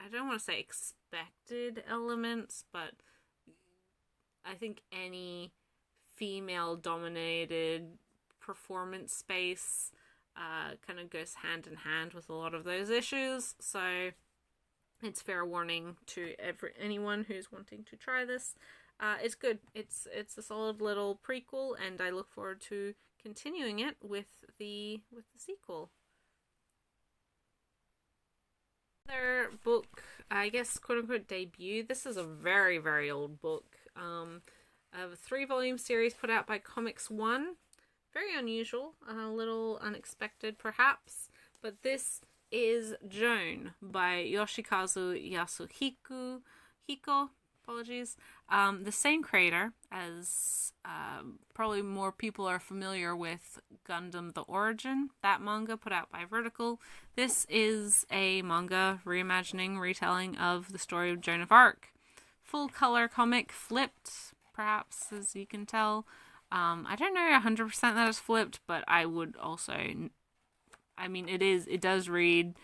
I don't want to say expected elements, but I think any female dominated performance space kind of goes hand in hand with a lot of those issues. So it's fair warning to anyone who's wanting to try this. It's good. It's a solid little prequel, and I look forward to continuing it with the sequel. Another book, I guess, quote unquote debut. This is a very, very old book. A 3-volume series put out by Comics One. Very unusual, a little unexpected perhaps, but this is Joan by Yoshikazu Hiko. Apologies. The same creator as probably more people are familiar with Gundam The Origin, that manga put out by Vertical. This is a manga reimagining, retelling of the story of Joan of Arc. Full color comic, flipped, perhaps, as you can tell. I don't know 100% that it's flipped, but I would also, I mean, it does read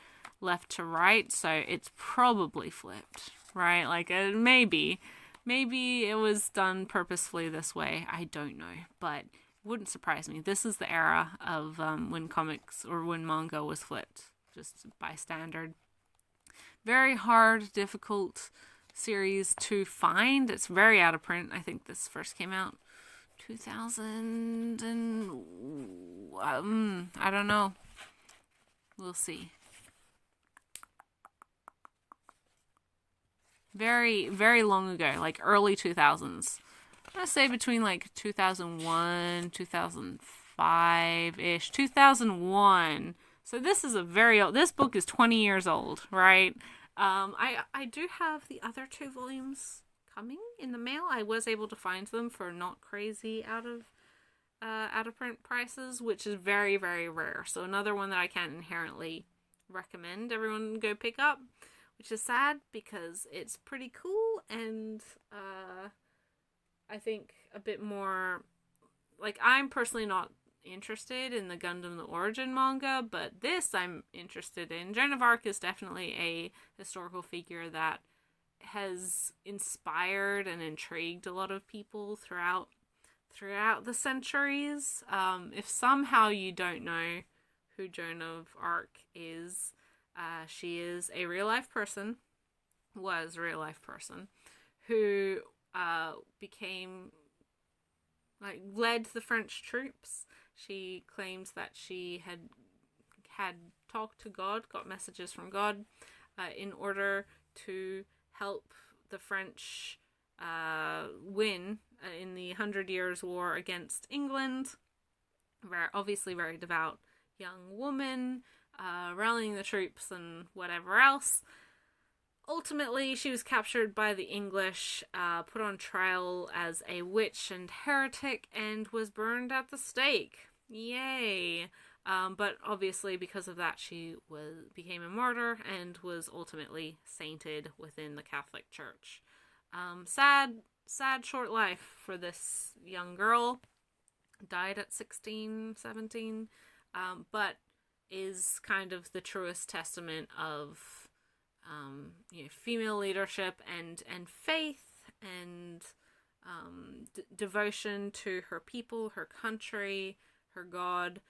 left to right, so it's probably flipped, right? Like, maybe it was done purposefully this way. I don't know, but it wouldn't surprise me. This is the era of when comics or when manga was flipped, just by standard. Very hard, difficult series to find. It's very out of print. I think this first came out 2000 and I don't know. We'll see. Very, very long ago, like early 2000s. I'm gonna say between like 2001, 2005-ish, 2001. So this is a very old, this book is 20 years old, right? I do have the other 2 volumes coming in the mail. I was able to find them for not crazy out of print prices, which is very, very rare. So another one that I can't inherently recommend everyone go pick up, which is sad because it's pretty cool, and I think a bit more, like, I'm personally not interested in the Gundam The Origin manga, but this I'm interested in. Joan of Arc is definitely a historical figure that has inspired and intrigued a lot of people throughout the centuries. If somehow you don't know who Joan of Arc is, she is a real life person, was a real life person, who became, like, led the French troops. She claims that she had talked to God, got messages from God, in order to help the French win in the 100 Years' War against England. Obviously very devout young woman, rallying the troops and whatever else. Ultimately, she was captured by the English, put on trial as a witch and heretic, and was burned at the stake. Yay! But obviously, because of that, she became a martyr and was ultimately sainted within the Catholic Church. Sad short life for this young girl. Died at 16, 17, but is kind of the truest testament of female leadership and faith and devotion to her people, her country, her God.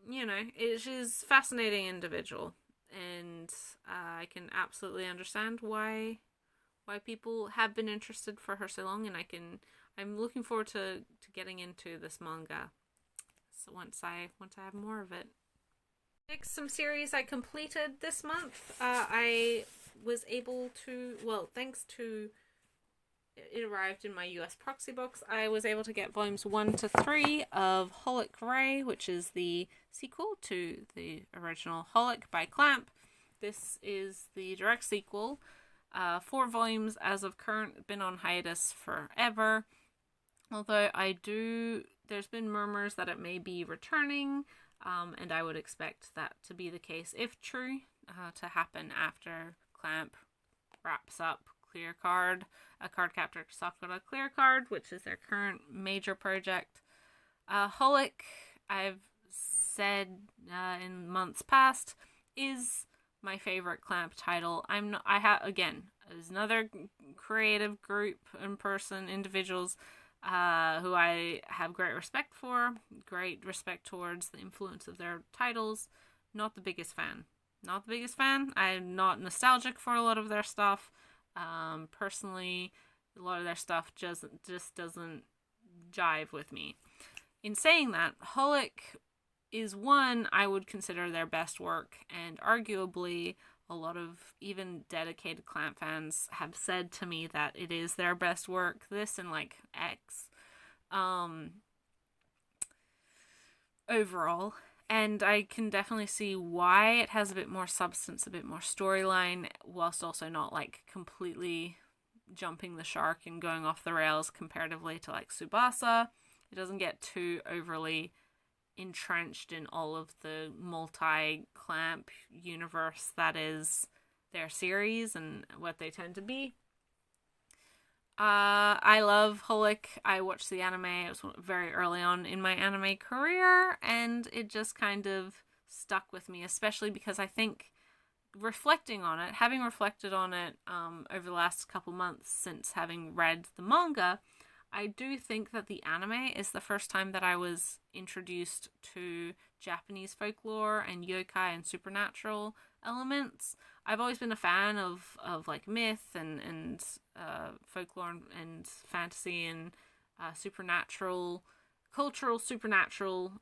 you know, she's a fascinating individual, and I can absolutely understand why people have been interested for her so long, and I'm looking forward to getting into this manga. So once I have more of it. Next, some series I completed this month. I was able to, well, thanks to it arrived in my US proxy box, I was able to get volumes 1 to 3 of Holic Ray, which is the sequel to the original Holic by Clamp. This is the direct sequel. 4 volumes as of current, been on hiatus forever. Although there's been murmurs that it may be returning, and I would expect that to be the case, if true, to happen after Clamp wraps up Clear Card, a card captor Sakura Clear Card, which is their current major project. Holic, I've said in months past, is my favorite Clamp title. Again, there's another creative group and individuals who I have great respect for, great respect towards the influence of their titles. Not the biggest fan. I'm not nostalgic for a lot of their stuff. Personally, a lot of their stuff just doesn't jive with me. In saying that, Holic is one I would consider their best work, and arguably a lot of even dedicated Clamp fans have said to me that it is their best work. This and like X overall. And I can definitely see why it has a bit more substance, a bit more storyline, whilst also not like completely jumping the shark and going off the rails comparatively to like Tsubasa. It doesn't get too overly entrenched in all of the multi-Clamp universe that is their series and what they tend to be. I love Holic. I watched the anime. It was very early on in my anime career, and it just kind of stuck with me, especially because I think having reflected on it over the last couple months since having read the manga, I do think that the anime is the first time that I was introduced to Japanese folklore and yokai and supernatural elements. I've always been a fan of like myth and folklore and fantasy and cultural supernatural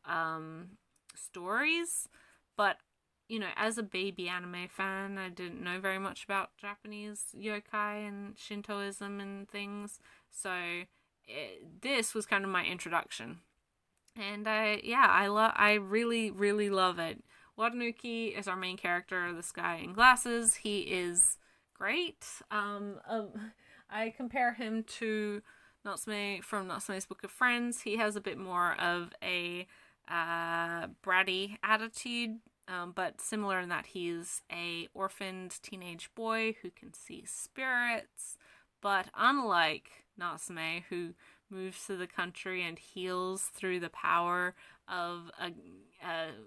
stories, but you know, as a baby anime fan, I didn't know very much about Japanese yokai and Shintoism and things, so this was kind of my introduction, and I really, really love it. Watanuki is our main character, this guy in glasses. He is great. I compare him to Natsume from Natsume's Book of Friends. He has a bit more of a bratty attitude, but similar in that he's a orphaned teenage boy who can see spirits. But unlike Natsume, who moves to the country and heals through the power of a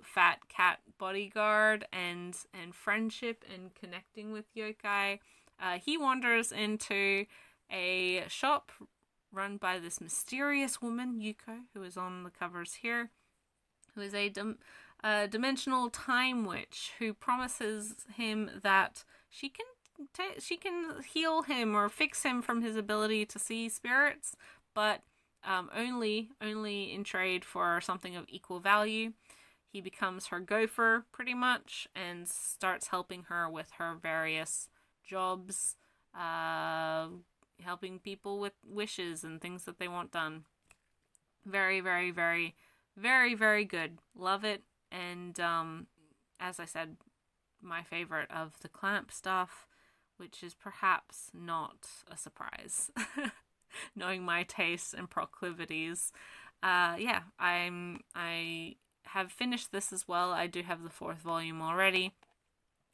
fat cat bodyguard and friendship and connecting with yokai, he wanders into a shop run by this mysterious woman, Yuko, who is on the covers here, who is a dimensional time witch who promises him that she can heal him or fix him from his ability to see spirits, but only in trade for something of equal value. He becomes her gopher, pretty much, and starts helping her with her various jobs, helping people with wishes and things that they want done. Very, very, very, very, very good. Love it. And as I said, my favorite of the Clamp stuff, which is perhaps not a surprise, knowing my tastes and proclivities. I have finished this as well. I do have the 4th volume already.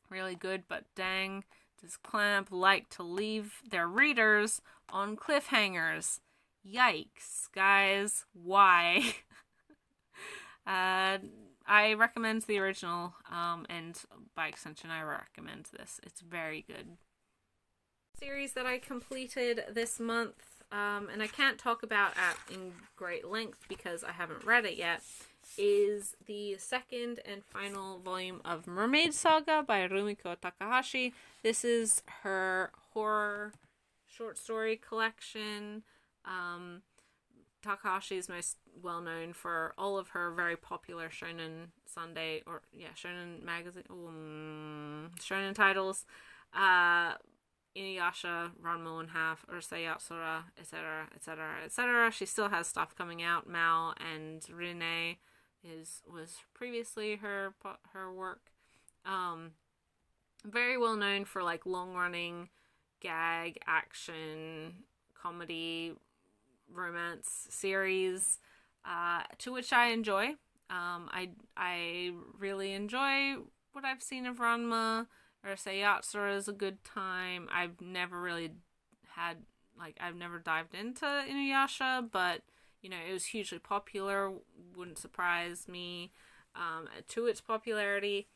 Really good, but dang, does Clamp like to leave their readers on cliffhangers? Yikes, guys. Why? I recommend the original, and by extension, I recommend this. It's very good. Series that I completed this month, and I can't talk about in great length because I haven't read it yet, is the second and final volume of Mermaid Saga by Rumiko Takahashi. This is her horror short story collection. Takahashi is most well known for all of her very popular Shonen Sunday Shonen magazine, Shonen titles. Inuyasha, Ranma 1/2, Urusei Yatsura, etc., etc., etc. She still has stuff coming out. Mao and Rine was previously her work. Very well known for like long running gag action comedy romance series, to which I enjoy. I really enjoy what I've seen of Ranma. Urusei Yatsura is a good time. I've never really I've never dived into Inuyasha, but you know, it was hugely popular. Wouldn't surprise me to its popularity.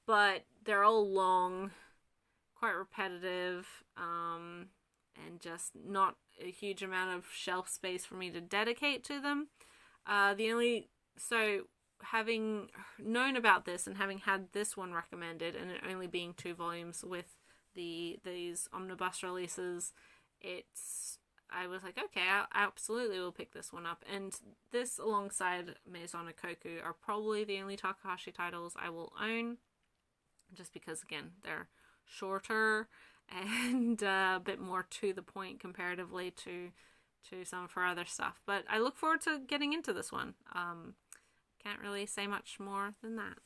But they're all long, quite repetitive, and just not a huge amount of shelf space for me to dedicate to them. Having known about this and having had this one recommended, and it only being 2 volumes with these omnibus releases, I was like, okay, I absolutely will pick this one up. And this, alongside Maison Ikoku, are probably the only Takahashi titles I will own, just because, again, they're shorter and a bit more to the point comparatively to some of her other stuff. But I look forward to getting into this one. Can't really say much more than that.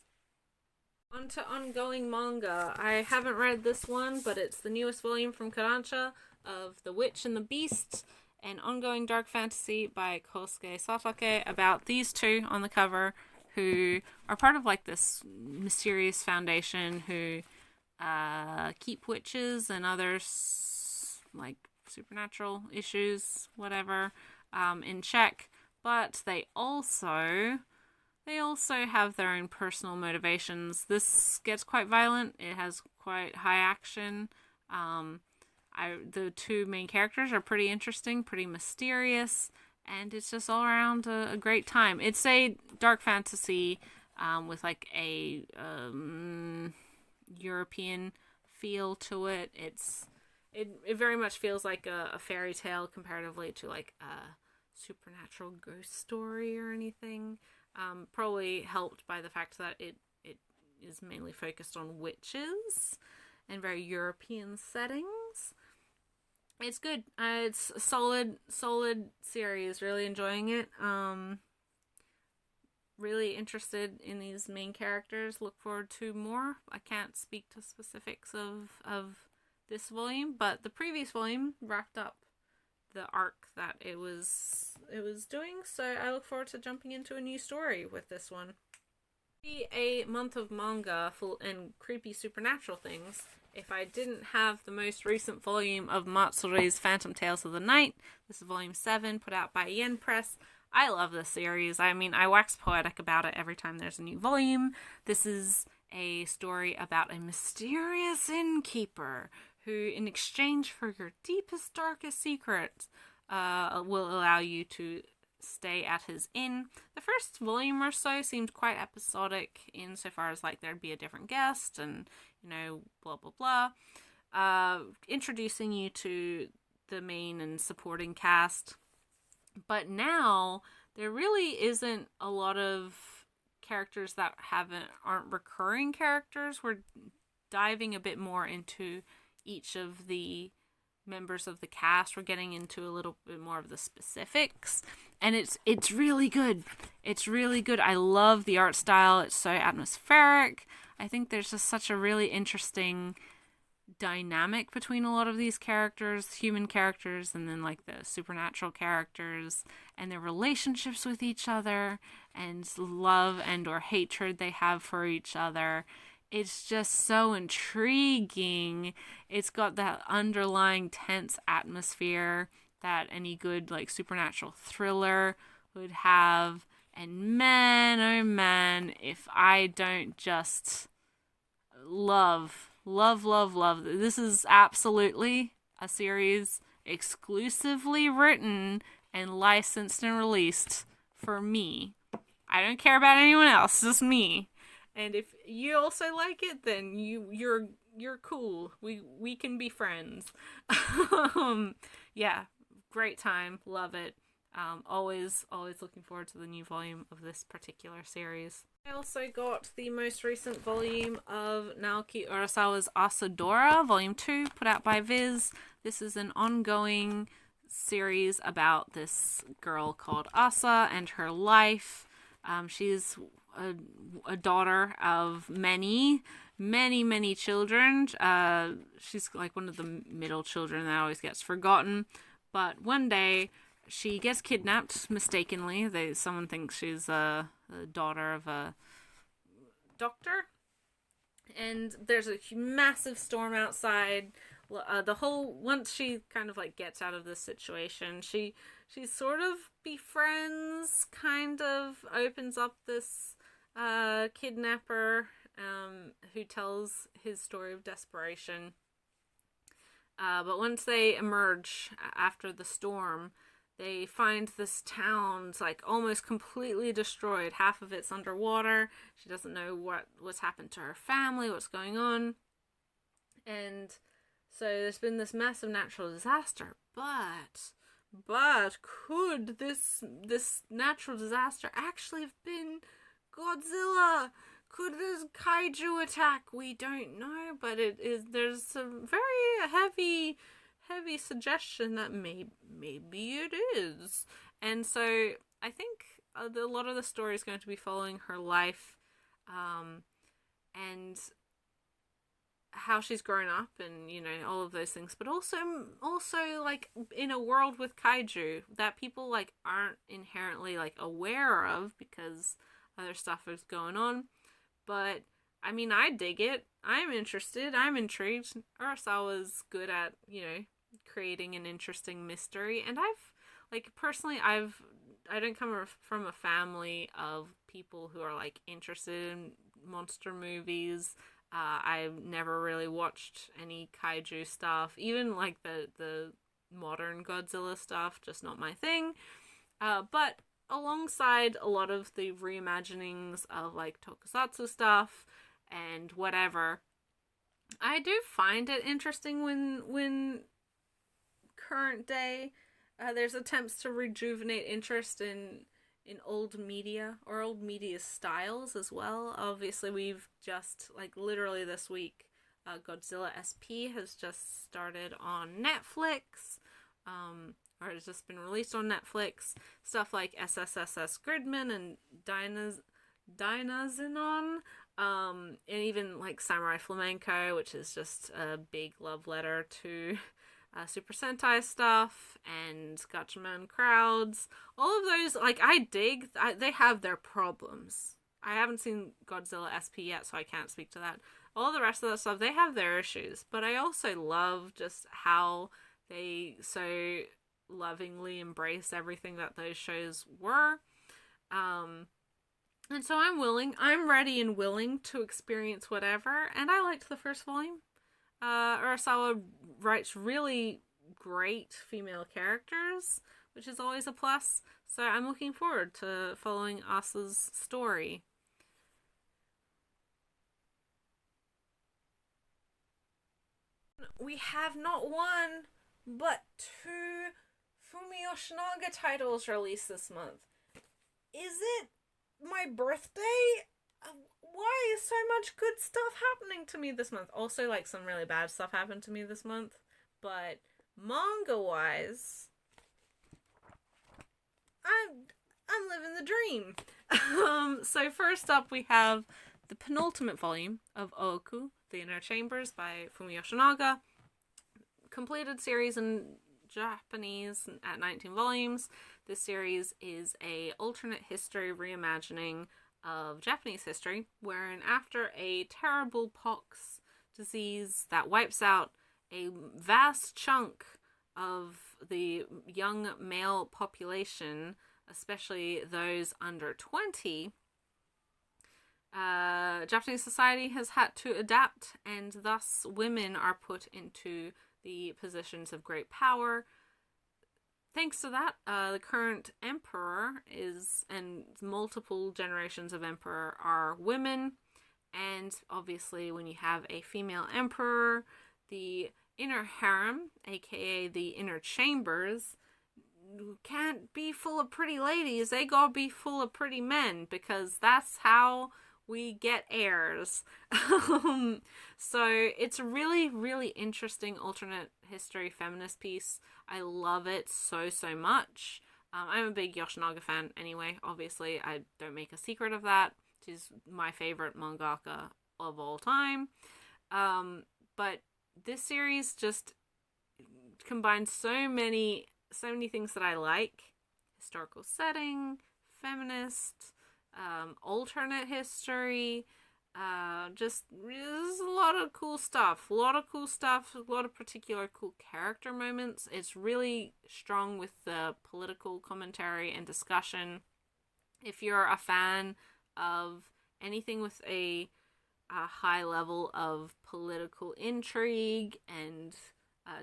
On to ongoing manga. I haven't read this one, but it's the newest volume from Kodansha of The Witch and the Beast, an ongoing dark fantasy by Kosuke Satake about these two on the cover who are part of like this mysterious foundation who keep witches and others like supernatural issues, whatever, in check, but they also have their own personal motivations. This gets quite violent. It has quite high action. The 2 main characters are pretty interesting, pretty mysterious, and it's just all around a great time. It's a dark fantasy with like a European feel to it. It very much feels like a fairy tale comparatively to like a supernatural ghost story or anything. Probably helped by the fact that it is mainly focused on witches and very European settings. It's good. It's a solid series. Really enjoying it. Really interested in these main characters. Look forward to more. I can't speak to specifics of this volume, but the previous volume wrapped up the arc that it was doing, so I look forward to jumping into a new story with this one. A month of manga full and creepy supernatural things. If I didn't have the most recent volume of Matsure's Phantom Tales of the Night, this is volume 7, put out by Yen Press. I love this series. I mean, I wax poetic about it every time there's a new volume. This is a story about a mysterious innkeeper who, in exchange for your deepest, darkest secrets, will allow you to stay at his inn. The first volume or so seemed quite episodic insofar as like there'd be a different guest and, you know, blah blah blah, introducing you to the main and supporting cast. But now there really isn't a lot of characters that aren't recurring characters. We're diving a bit more into each of the members of the cast. We're getting into a little bit more of the specifics, and it's really good. It's really good. I love the art style. It's so atmospheric. I think there's just such a really interesting dynamic between a lot of these characters, human characters, and then like the supernatural characters and their relationships with each other and love and or hatred they have for each other. It's just so intriguing. It's got that underlying tense atmosphere that any good like supernatural thriller would have. And man, oh man, if I don't just love. This is absolutely a series exclusively written and licensed and released for me. I don't care about anyone else, just me. And if you also like it, then you're cool. We can be friends. Yeah, great time, love it. Always looking forward to the new volume of this particular series. I also got the most recent volume of Naoki Urasawa's Asadora, Volume 2, put out by Viz. This is an ongoing series about this girl called Asa and her life. She's a daughter of many children. She's like one of the middle children that always gets forgotten. But one day, she gets kidnapped mistakenly. Someone thinks she's a daughter of a doctor. And there's a massive storm outside. Once she kind of like gets out of this situation, she sort of befriends, kind of opens up this kidnapper who tells his story of desperation. But once they emerge after the storm, they find this town's like almost completely destroyed. Half of it's underwater. She doesn't know what's happened to her family, what's going on. And so there's been this massive natural disaster. But could this natural disaster actually have been Godzilla? Could this kaiju attack? We don't know, but there's some very heavy suggestion that maybe it is. And so I think a lot of the story is going to be following her life, and how she's grown up, and all of those things, but also like in a world with kaiju that people like aren't inherently like aware of because other stuff is going on. But I mean, I dig it. I'm interested. I'm intrigued. Urasawa's good at creating an interesting mystery, and I don't come from a family of people who are like interested in monster movies. I've never really watched any kaiju stuff, even like the modern Godzilla stuff, just not my thing. But alongside a lot of the reimaginings of like tokusatsu stuff and whatever, I do find it interesting when current day there's attempts to rejuvenate interest in old media or old media styles as well. Obviously, we've just like literally this week, Godzilla SP has just started on Netflix, or has just been released on Netflix. Stuff like SSSS Gridman and Dynazenon, and even like Samurai Flamenco, which is just a big love letter to Super Sentai stuff and Gatchaman crowds. All of those, like, I dig. They have their problems. I haven't seen Godzilla SP yet, so I can't speak to that. All the rest of that stuff, they have their issues. But I also love just how they so lovingly embrace everything that those shows were. And so I'm ready and willing to experience whatever. And I liked the first volume. Urasawa writes really great female characters, which is always a plus. So I'm looking forward to following Asa's story. We have not one, but 2 Fumi Yoshinaga titles released this month. Is it my birthday? Why is so much good stuff happening to me this month? Also, like, some really bad stuff happened to me this month. But manga-wise, I'm living the dream. So first up, we have the penultimate volume of Oku, The Inner Chambers by Fumi Yoshinaga. Completed series in Japanese at 19 volumes. This series is a alternate history reimagining of Japanese history, wherein after a terrible pox disease that wipes out a vast chunk of the young male population, especially those under 20, Japanese society has had to adapt, and thus women are put into the positions of great power. thanks to that, the current emperor and multiple generations of emperor are women. And obviously, when you have a female emperor, the inner harem, aka the inner chambers, can't be full of pretty ladies. They gotta be full of pretty men because that's how we get heirs. So it's a really, really interesting alternate history feminist piece. I love it so, so much. I'm a big Yoshinaga fan anyway, obviously. I don't make a secret of that. She's my favorite mangaka of all time. But this series just combines so many things that I like. Historical setting, feminist, alternate history, just there's a lot of cool stuff. A lot of particular cool character moments. It's really strong with the political commentary and discussion. If you're a fan of anything with a high level of political intrigue and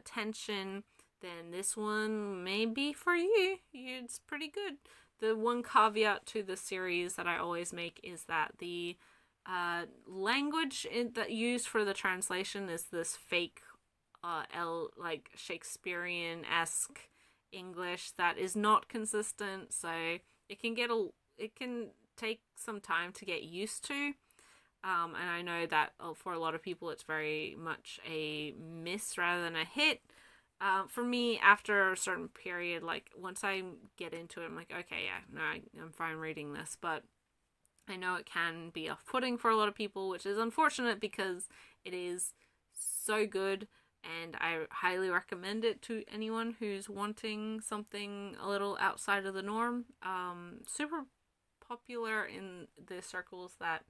tension, then this one may be for you. It's pretty good. The one caveat to the series that I always make is that the language that used for the translation is this fake, like Shakespearean-esque English that is not consistent. So it can take some time to get used to. And I know that for a lot of people it's very much a miss rather than a hit. For me, after a certain period, like once I get into it, I'm like, okay, yeah, no, I'm fine reading this. But I know it can be off-putting for a lot of people, which is unfortunate because it is so good, and I highly recommend it to anyone who's wanting something a little outside of the norm. Super popular in the circles that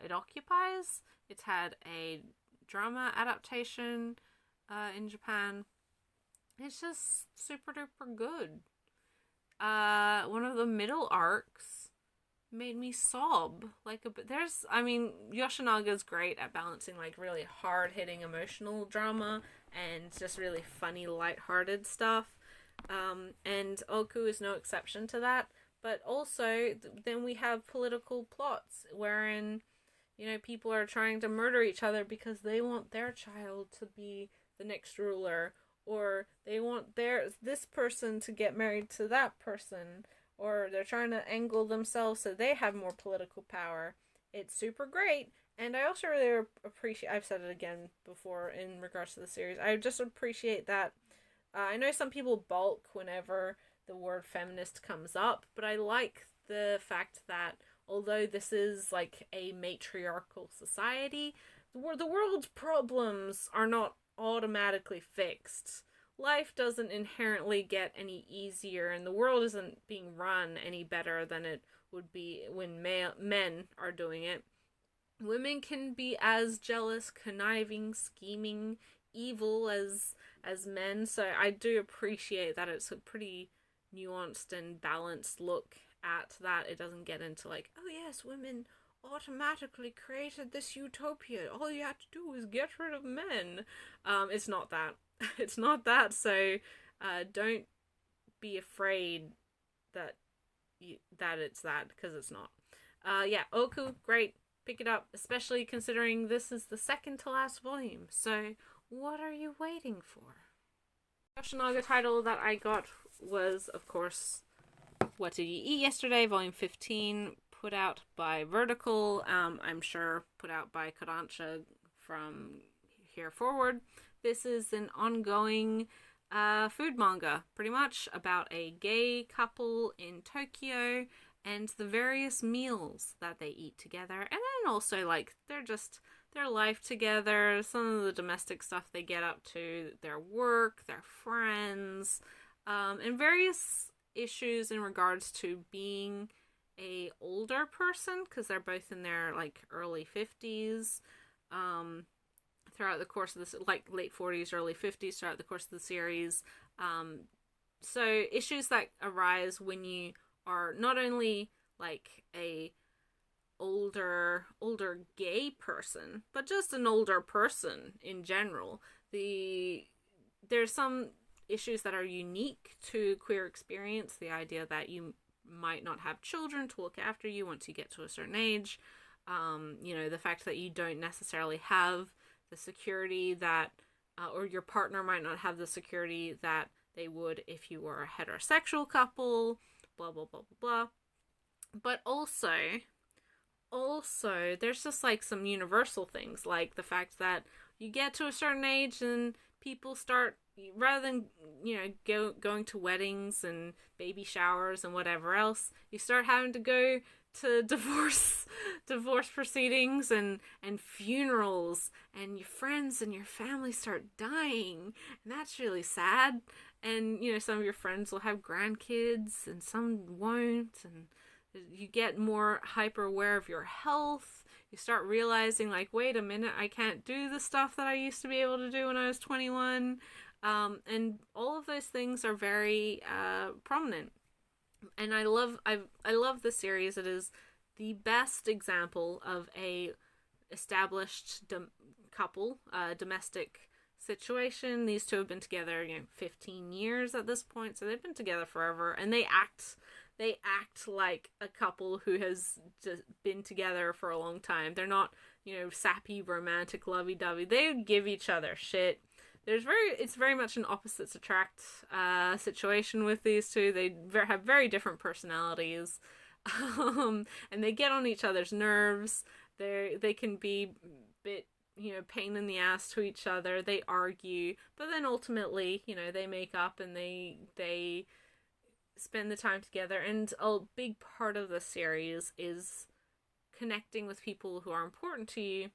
it occupies. It's had a drama adaptation in Japan. It's just super duper good. One of the middle arcs made me sob. Yoshinaga's great at balancing like really hard hitting emotional drama and just really funny light-hearted stuff. And Oku is no exception to that. But also, then we have political plots wherein, people are trying to murder each other because they want their child to be the next ruler, or they want this person to get married to that person, or they're trying to angle themselves so they have more political power. It's super great, and I also really appreciate, I've said it again before in regards to the series, I just appreciate that, I know some people balk whenever the word feminist comes up, but I like the fact that although this is like a matriarchal society, the world's problems are not automatically fixed. Life doesn't inherently get any easier, and the world isn't being run any better than it would be when men are doing it. Women can be as jealous, conniving, scheming, evil as men, so I do appreciate that it's a pretty nuanced and balanced look at that. It doesn't get into like, oh yes, women automatically created this utopia. All you have to do is get rid of men. It's not that. It's not that. So, don't be afraid that it's that, because it's not. Yeah, Oku, great. Pick it up, especially considering this is the second to last volume. So, what are you waiting for? Yoshinaga title that I got was, of course, What Did You Eat Yesterday, Volume 15, put out by Vertical. I'm sure put out by Kodansha from here forward. This is an ongoing food manga, pretty much, about a gay couple in Tokyo and the various meals that they eat together. And then also, like, their life together, some of the domestic stuff they get up to, their work, their friends, and various issues in regards to being a older person, because they're both in their like early 50s throughout the course of this, like late 40s, early 50s throughout the course of the series. So issues that arise when you are not only like a older gay person, but just an older person in general. There's some issues that are unique to queer experience. The idea that you might not have children to look after you once you get to a certain age. The fact that you don't necessarily have the security that, or your partner might not have the security that they would if you were a heterosexual couple, blah, blah, blah, blah, blah. But also, there's just like some universal things, like the fact that you get to a certain age and people start, rather than, going to weddings and baby showers and whatever else, you start having to go to divorce proceedings and funerals, and your friends and your family start dying, and that's really sad. And some of your friends will have grandkids and some won't, and you get more hyper aware of your health. You start realizing, like, wait a minute, I can't do the stuff that I used to be able to do when I was 21. And all of those things are very prominent. And I love this series. It is the best example of a established couple, domestic situation. These two have been together, 15 years at this point, so they've been together forever, and they act like a couple who has just been together for a long time. They're not, sappy, romantic, lovey-dovey. They give each other shit. It's very much an opposites attract situation with these two. They have very different personalities, and they get on each other's nerves. They can be a bit, pain in the ass to each other. They argue, but then ultimately, they make up and they spend the time together. And a big part of the series is connecting with people who are important to you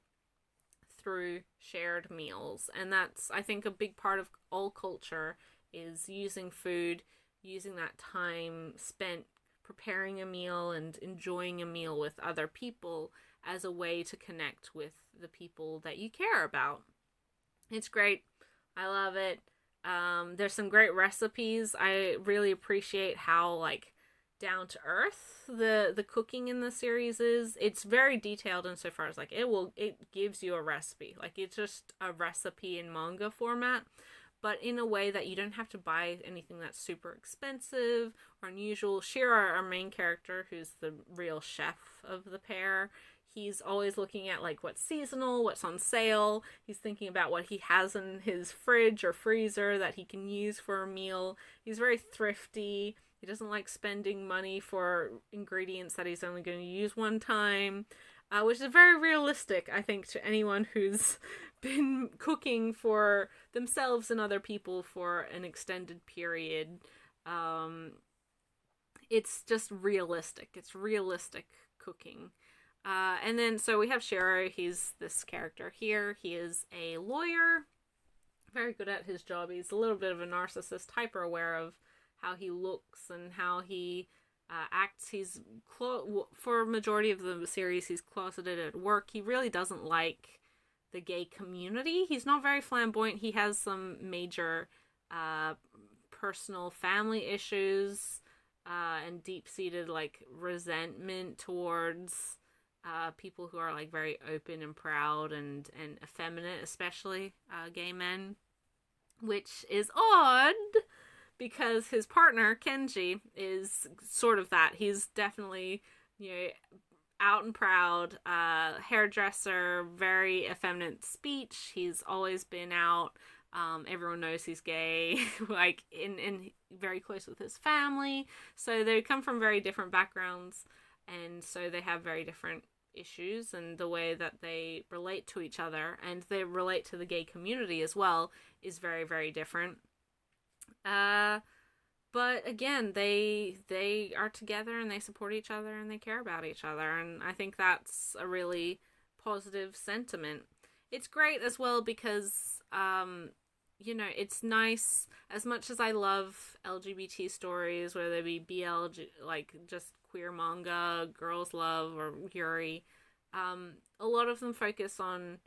through shared meals. And that's, I think, a big part of all culture, is using food, using that time spent preparing a meal and enjoying a meal with other people as a way to connect with the people that you care about. It's great. I love it. There's some great recipes. I really appreciate how, like, down to earth the cooking in the series is. It's very detailed insofar as, like, it gives you a recipe. Like, it's just a recipe in manga format, but in a way that you don't have to buy anything that's super expensive or unusual. Shira, our main character, who's the real chef of the pair, he's always looking at, like, what's seasonal, what's on sale. He's thinking about what he has in his fridge or freezer that he can use for a meal. He's very thrifty. He doesn't like spending money for ingredients that he's only going to use one time, which is very realistic, I think, to anyone who's been cooking for themselves and other people for an extended period. It's just realistic. It's realistic cooking. And then, so we have Shiro. He's this character here. He is a lawyer, very good at his job. He's a little bit of a narcissist, hyper aware of how he looks and how he acts. He's for a majority of the series, he's closeted at work. He really doesn't like the gay community. He's not very flamboyant. He has some major personal family issues and deep-seated, like, resentment towards people who are, like, very open and proud and effeminate, especially gay men, which is odd because his partner Kenji is sort of that. He's definitely, out and proud, hairdresser, very effeminate speech. He's always been out. Everyone knows he's gay, like, in very close with his family. So they come from very different backgrounds, and so they have very different issues, and the way that they relate to each other and they relate to the gay community as well is very, very different. But again, they are together and they support each other and they care about each other, and I think that's a really positive sentiment. It's great as well because it's nice. As much as I love LGBT stories, whether they be BL, like just queer manga, girls love, or yuri, a lot of them focus on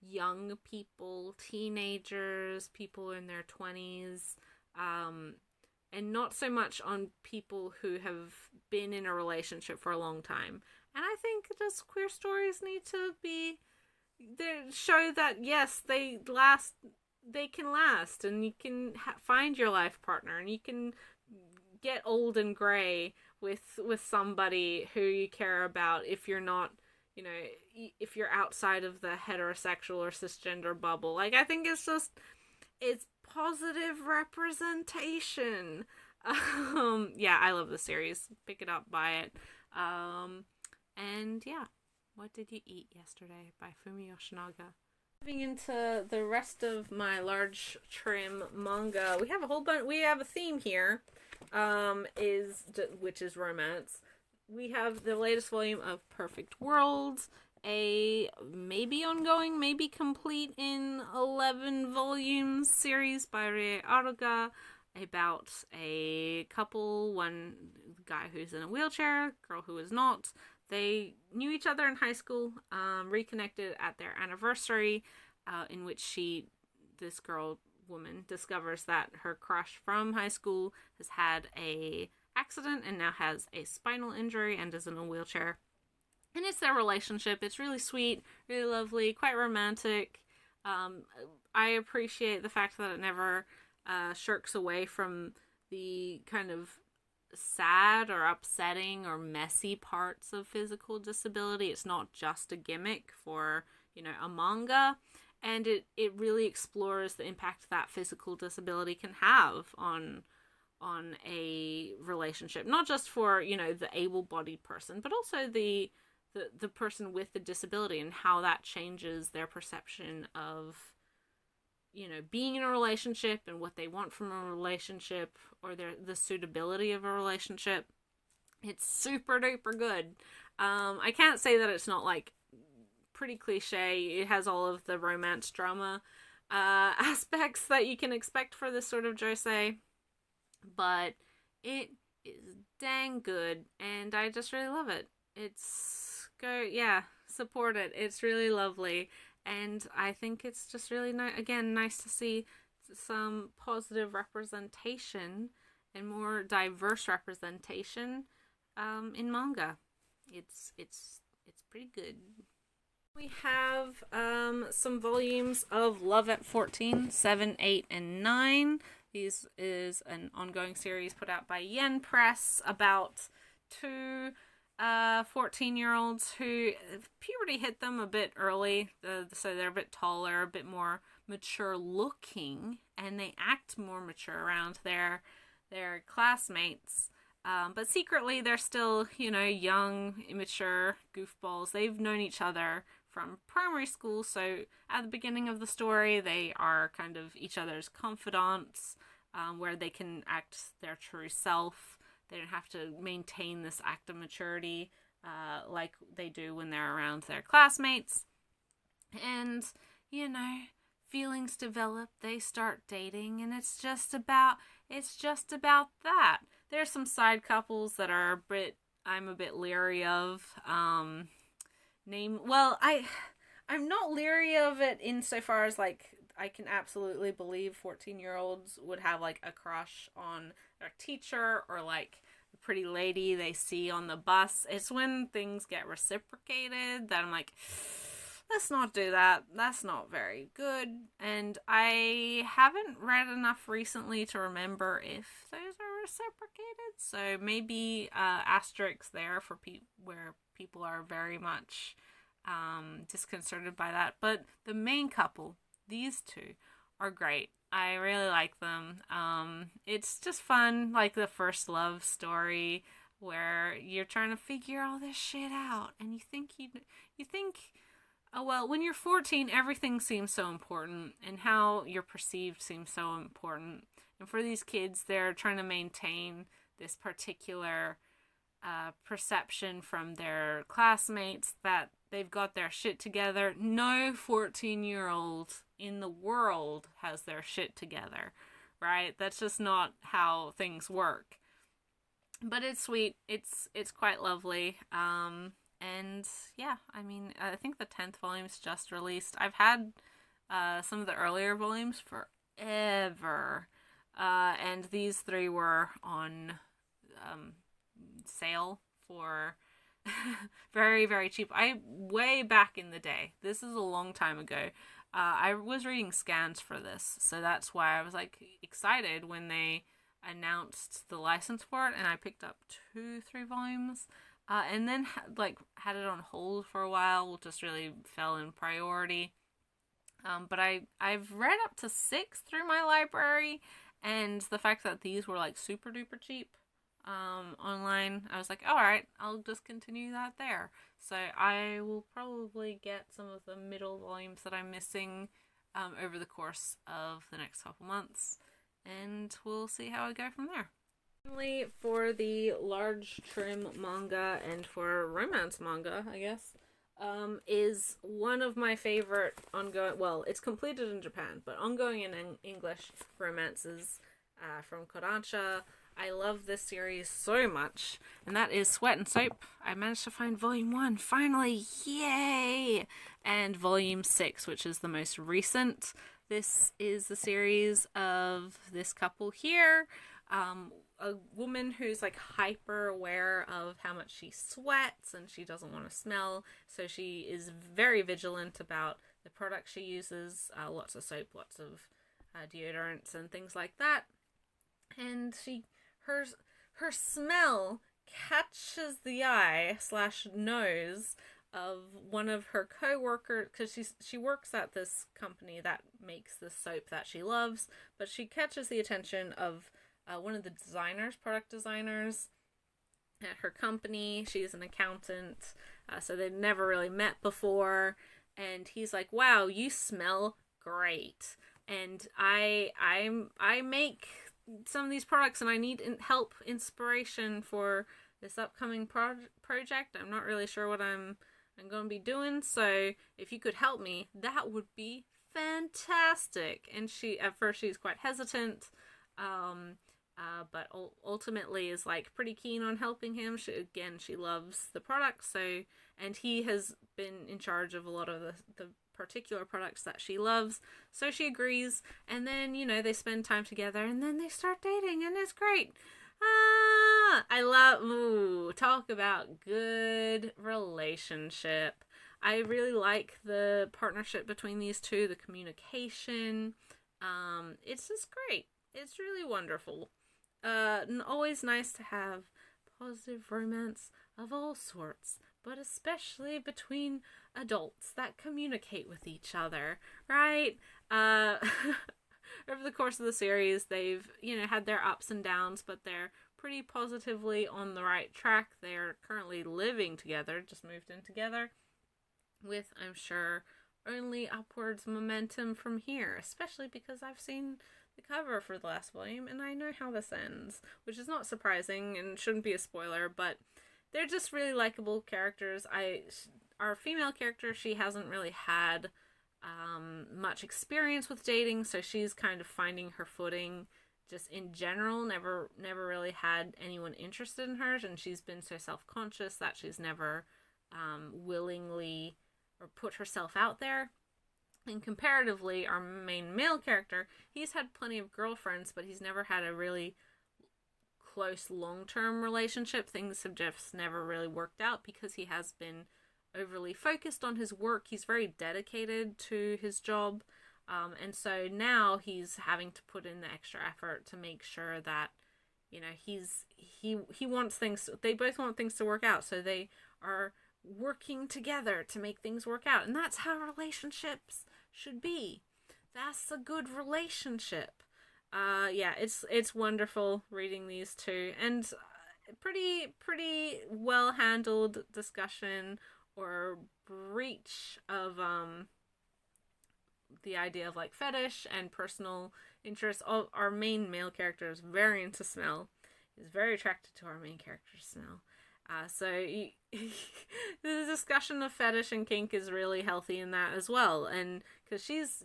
young people, teenagers, people in their 20s, and not so much on people who have been in a relationship for a long time. And I think just queer stories need to be, they show that, yes, they last they can last, and you can find your life partner, and you can get old and gray with somebody who you care about if you're not, you know, if you're outside of the heterosexual or cisgender bubble. Like, I think it's positive representation. Yeah, I love the series. Pick it up, buy it. And yeah, What Did You Eat Yesterday by Fumi Yoshinaga. Moving into the rest of my large trim manga, we have a whole bunch. We have a theme here, which is romance. We have the latest volume of Perfect World, a maybe ongoing, maybe complete in 11 volumes series by Rie Aruga about a couple, one guy who's in a wheelchair, girl who is not. They knew each other in high school, reconnected at their anniversary, in which this woman, discovers that her crush from high school has had a accident and now has a spinal injury and is in a wheelchair. And it's their relationship. It's really sweet, really lovely, quite romantic. I appreciate the fact that it never shirks away from the kind of sad or upsetting or messy parts of physical disability. It's not just a gimmick for, a manga, and it really explores the impact that physical disability can have on a relationship, not just for, the able-bodied person, but also the person with the disability, and how that changes their perception of being in a relationship and what they want from a relationship, or the suitability of a relationship. It's super duper good. I can't say that it's not like pretty cliche. It has all of the romance drama aspects that you can expect for this sort of josei, but it is dang good, and I just really love it. Support it. It's really lovely. And I think it's just really nice to see some positive representation and more diverse representation in manga. It's pretty good. We have some volumes of Love at 14, 7, 8, and 9. These is an ongoing series put out by Yen Press about two 14-year-olds who puberty hit them a bit early, so they're a bit taller, a bit more mature looking, and they act more mature around their classmates. But secretly, they're still, young, immature goofballs. They've known each other from primary school, so at the beginning of the story, they are kind of each other's confidants, where they can act their true self. They don't have to maintain this act of maturity like they do when they're around their classmates. And, feelings develop, they start dating, and it's just about that. There's some side couples that I'm a bit leery of. I'm not leery of it insofar as, like, I can absolutely believe 14-year-olds would have, like, a crush on their teacher or, like, the pretty lady they see on the bus. It's when things get reciprocated that I'm like, let's not do that. That's not very good. And I haven't read enough recently to remember if those are reciprocated. So maybe asterisks there for where people are very much disconcerted by that. But the main couple, these two, are great. I really like them. It's just fun, like the first love story where you're trying to figure all this shit out, and you think, oh well, when you're 14, everything seems so important, and how you're perceived seems so important. And for these kids, they're trying to maintain this particular perception from their classmates that they've got their shit together. No 14-year-old in the world has their shit together, right? That's just not how things work. But it's sweet. It's quite lovely. And yeah, I mean, I think the 10th volume's just released. I've had some of the earlier volumes forever. And these three were on sale for very, very cheap. Way back in the day. This is a long time ago. I was reading scans for this, so that's why I was like excited when they announced the license for it, and I picked up 2-3 volumes, and then had it on hold for a while. Just really fell in priority. But I've read up to 6 through my library, and the fact that these were like super duper cheap online, I was like, all right, I'll just continue that there. So I will probably get some of the middle volumes that I'm missing over the course of the next couple months, and we'll see how I go from there. Finally, for the large trim manga and for romance manga, I guess, is one of my favorite ongoing, well, it's completed in Japan, but ongoing in English romances from Kodansha. I love this series so much, and that is Sweat and Soap. I managed to find volume 1, finally, yay! And volume 6, which is the most recent. This is the series of this couple here, a woman who's like hyper aware of how much she sweats and she doesn't want to smell, so she is very vigilant about the products she uses, lots of soap, lots of deodorants and things like that, and her smell catches the eye / nose of one of her co-workers, because she works at this company that makes the soap that she loves, but she catches the attention of one of the product designers at her company. She's an accountant, so they'd never really met before, and he's like, wow, you smell great, and I make some of these products, and I need help, inspiration for this upcoming project. I'm not really sure what I'm going to be doing, so if you could help me, that would be fantastic. And at first she's quite hesitant, but ultimately is like pretty keen on helping him. She loves the product, so, and he has been in charge of a lot of the particular products that she loves, so she agrees, and then, they spend time together, and then they start dating, and it's great. Talk about good relationship. I really like the partnership between these two, the communication. It's just great. It's really wonderful. And always nice to have positive romance of all sorts, but especially between adults that communicate with each other, right? Over the course of the series, they've, had their ups and downs, but they're pretty positively on the right track. They're currently living together, just moved in together, with, I'm sure, only upwards momentum from here, especially because I've seen the cover for the last volume, and I know how this ends, which is not surprising and shouldn't be a spoiler, but they're just really likable characters. Our female character, she hasn't really had much experience with dating, so she's kind of finding her footing just in general. Never really had anyone interested in her, and she's been so self-conscious that she's never willingly or put herself out there. And comparatively, our main male character, he's had plenty of girlfriends, but he's never had a really close long-term relationship. Things have just never really worked out because he has been overly focused on his work. He's very dedicated to his job, and so now he's having to put in the extra effort to make sure that, he wants things, they both want things to work out, so they are working together to make things work out, and that's how relationships should be. That's a good relationship. It's wonderful reading these two, and pretty well handled discussion or breach of the idea of like fetish and personal interest. Our main male character is very into smell. He's very attracted to our main character's smell. The discussion of fetish and kink is really healthy in that as well. And because she is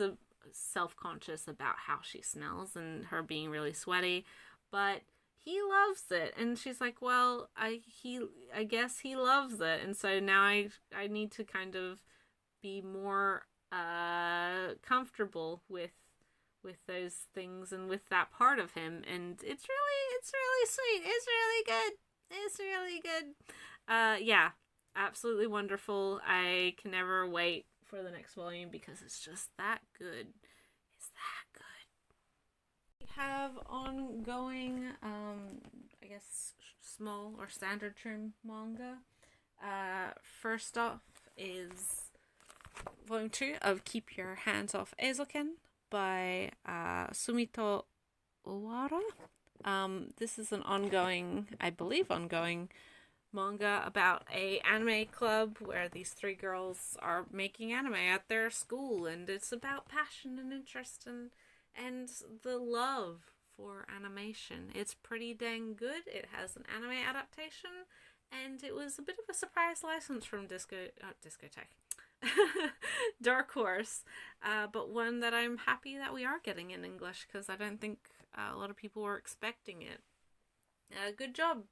a self-conscious about how she smells and her being really sweaty, but he loves it, and she's like, well, I guess he loves it, and so now I need to kind of be more comfortable with those things and with that part of him, and it's really sweet. It's really good. It's really good. Absolutely wonderful. I can never wait for the next volume because it's just that good. It's that good. We have ongoing, I guess, small or standard trim manga. First off is Volume 2 of Keep Your Hands Off Eizouken by Sumito Owara. This is an ongoing, I believe ongoing, manga about a anime club where these 3 girls are making anime at their school, and it's about passion and interest and the love for animation. It's pretty dang good. It has an anime adaptation, and it was a bit of a surprise license from Discotheque. Dark Horse, but one that I'm happy that we are getting in English, because I don't think a lot of people were expecting it. Good job,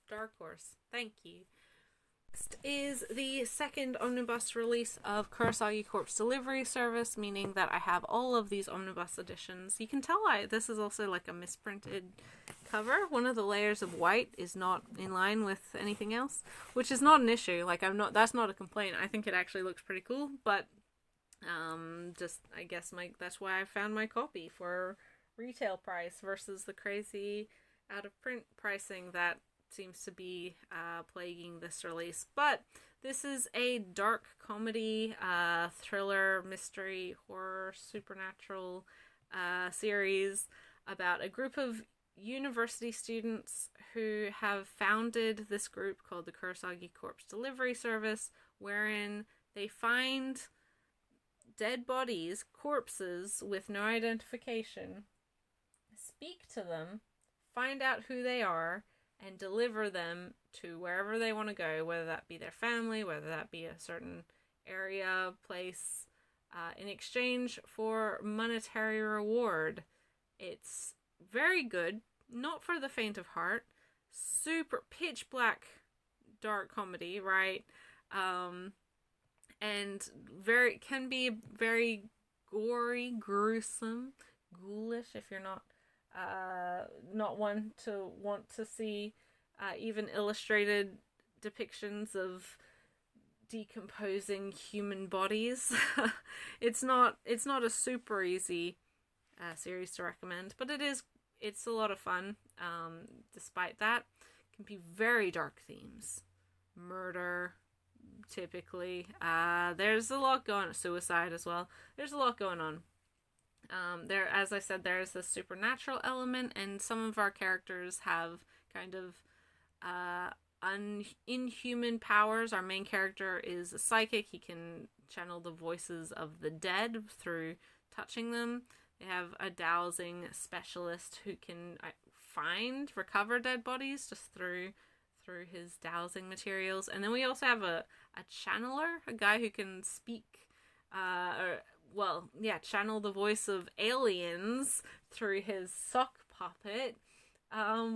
Dark Horse. Thank you. Next is the second omnibus release of Kurasagi Corpse Delivery Service, meaning that I have all of these omnibus editions. You can tell this is also like a misprinted cover. One of the layers of white is not in line with anything else, which is not an issue. Like, that's not a complaint. I think it actually looks pretty cool, but just, I guess that's why I found my copy for retail price versus the crazy out of print pricing that seems to be plaguing this release. But this is a dark comedy, thriller, mystery, horror, supernatural series about a group of university students who have founded this group called the Kurasagi Corpse Delivery Service, wherein they find dead bodies, corpses with no identification, speak to them, find out who they are, and deliver them to wherever they want to go, whether that be their family, whether that be a certain area, place, in exchange for monetary reward. It's very good, not for the faint of heart, super pitch black dark comedy, right? And can be very gory, gruesome, ghoulish if you're not one to want to see even illustrated depictions of decomposing human bodies. It's not a super easy series to recommend, but it's a lot of fun. Despite that, it can be very dark themes, murder typically. There's a lot going on, suicide as well. There's a lot going on. There, as I said, there's this supernatural element, and some of our characters have kind of inhuman powers. Our main character is a psychic. He can channel the voices of the dead through touching them. They have a dowsing specialist who can recover dead bodies just through his dowsing materials. And then we also have a channeler, a guy who can speak, channel the voice of aliens through his sock puppet,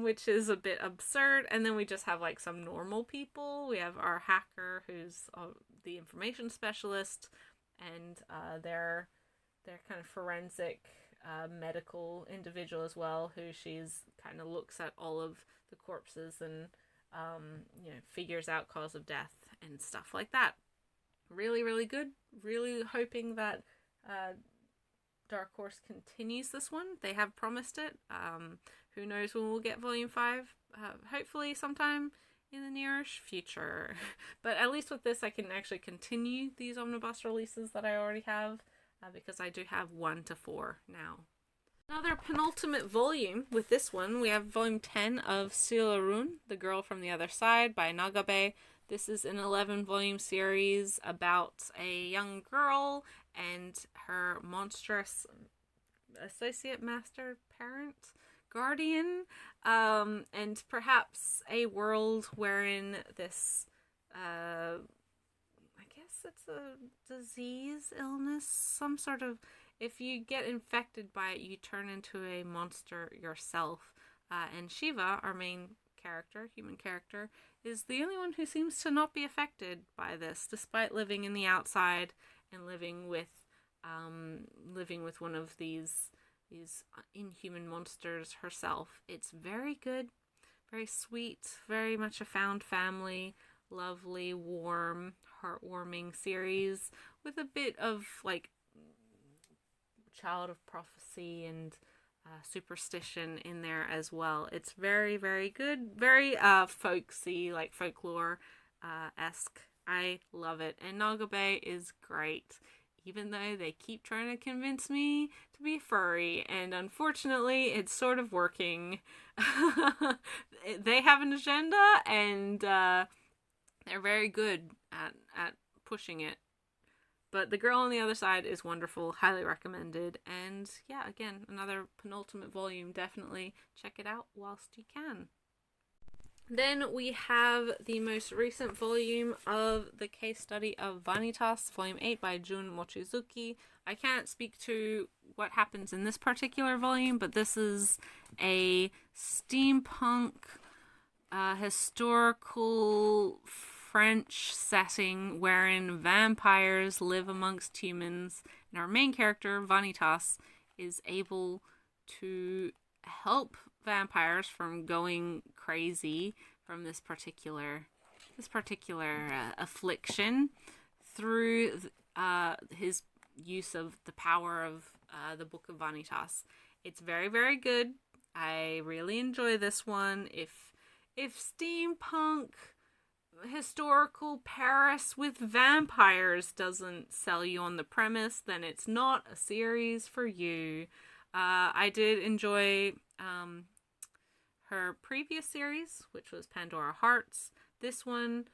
which is a bit absurd. And then we just have like some normal people. We have our hacker, who's the information specialist, and their kind of forensic medical individual as well, who she's kind of looks at all of the corpses and figures out cause of death and stuff like that. Really, really good. Really hoping that Dark Horse continues this one. They have promised it. Who knows when we'll get Volume 5? Hopefully sometime in the nearish future. But at least with this, I can actually continue these omnibus releases that I already have, because I do have 1 to 4 now. Another penultimate volume with this one, we have Volume 10 of Suilarun, The Girl from the Other Side by Nagabe. This is an 11-volume series about a young girl and her monstrous associate, master, parent, guardian, and perhaps a world wherein this, I guess it's a disease, illness, some sort of, if you get infected by it, you turn into a monster yourself. And Shiva, our main character, human character, is the only one who seems to not be affected by this, despite living in the outside and living with one of these inhuman monsters herself. It's very good, very sweet, very much a found family, lovely, warm, heartwarming series with a bit of like child of prophecy and superstition in there as well. It's very, very good, very folksy, like folklore esque. I love it, and Nagabe is great, even though they keep trying to convince me to be furry, and unfortunately it's sort of working. They have an agenda, and they're very good at pushing it. But the girl on the other side is wonderful, highly recommended, and yeah, again, another penultimate volume. Definitely check it out whilst you can. Then we have the most recent volume of the case study of Vanitas, Volume 8 by Jun Mochizuki. I can't speak to what happens in this particular volume, but this is a steampunk historical French setting wherein vampires live amongst humans, and our main character, Vanitas, is able to help vampires from going crazy from this particular affliction through his use of the power of the Book of Vanitas. It's very, very good. I really enjoy this one. If steampunk historical Paris with vampires doesn't sell you on the premise, then it's not a series for you. I did enjoy her previous series, which was Pandora Hearts. This one,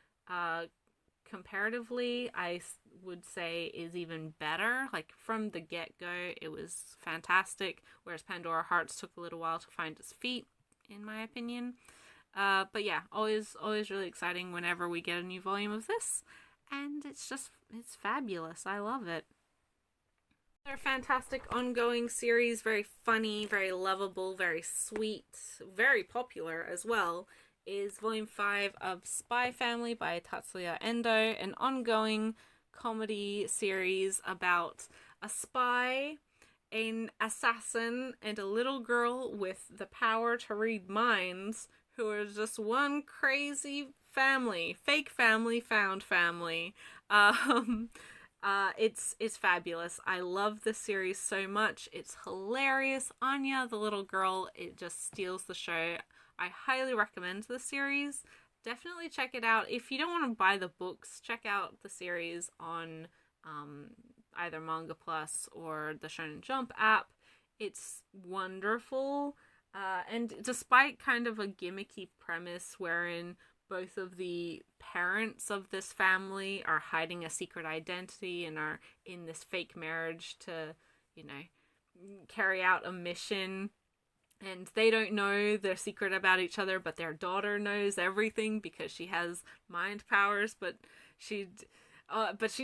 comparatively, I would say is even better. Like, from the get-go, it was fantastic, whereas Pandora Hearts took a little while to find its feet, in my opinion. But yeah, always really exciting whenever we get a new volume of this, and it's fabulous. I love it. Another fantastic ongoing series, very funny, very lovable, very sweet, very popular as well, is Volume 5 of Spy Family by Tatsuya Endo, an ongoing comedy series about a spy, an assassin, and a little girl with the power to read minds who are just one crazy family, fake family, found family. It's fabulous. I love this series so much. It's hilarious. Anya, the little girl, it just steals the show. I highly recommend this series. Definitely check it out. If you don't want to buy the books, check out the series on either Manga Plus or the Shonen Jump app. It's wonderful. And despite kind of a gimmicky premise wherein both of the parents of this family are hiding a secret identity and are in this fake marriage to, carry out a mission, and they don't know their secret about each other, but their daughter knows everything because she has mind powers, but she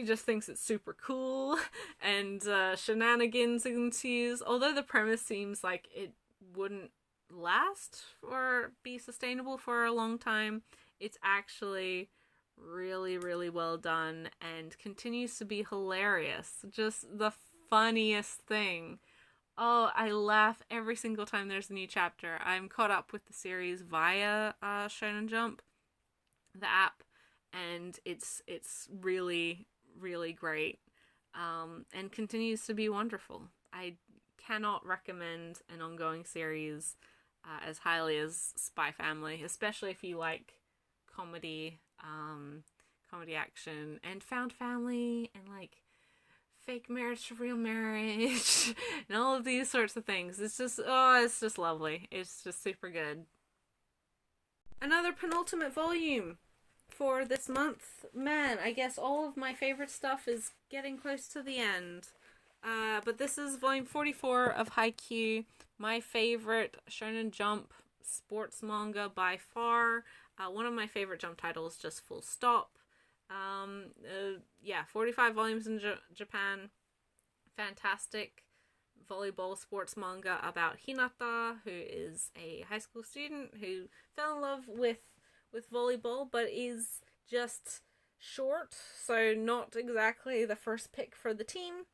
just thinks it's super cool, and shenanigans ensues. Although the premise seems like it wouldn't last or be sustainable for a long time, it's actually really, really well done and continues to be hilarious. Just the funniest thing. Oh, I laugh every single time there's a new chapter. I'm caught up with the series via Shonen Jump, the app, and it's really, really great, and continues to be wonderful. I cannot recommend an ongoing series as highly as Spy Family, especially if you like comedy action and found family and like fake marriage to real marriage and all of these sorts of things. It's just lovely. It's just super good. Another penultimate volume for this month. Man, I guess all of my favorite stuff is getting close to the end. But this is volume 44 of Haikyuu, my favorite Shonen Jump sports manga by far. One of my favorite Jump titles, just full stop. 45 volumes in Japan. Fantastic volleyball sports manga about Hinata, who is a high school student who fell in love with volleyball, but is just short, so not exactly the first pick for the team.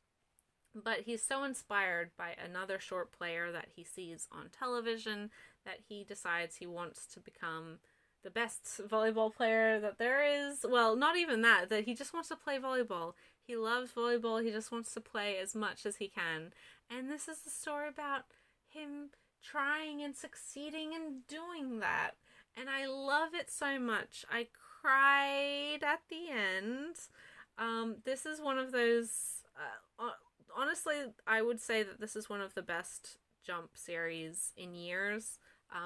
But he's so inspired by another short player that he sees on television that he decides he wants to become the best volleyball player that there is. Well, not even that he just wants to play volleyball. He loves volleyball. He just wants to play as much as he can. And this is the story about him trying and succeeding in doing that. And I love it so much. I cried at the end. This is one of those... honestly, I would say that this is one of the best Jump series in years.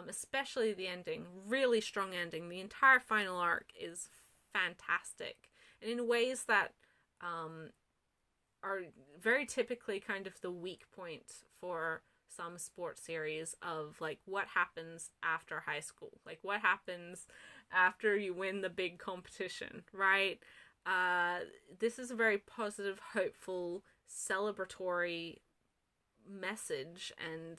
Especially the ending. Really strong ending. The entire final arc is fantastic. And in ways that are very typically kind of the weak point for some sports series of like what happens after high school. Like what happens after you win the big competition, right? This is a very positive, hopeful, celebratory message and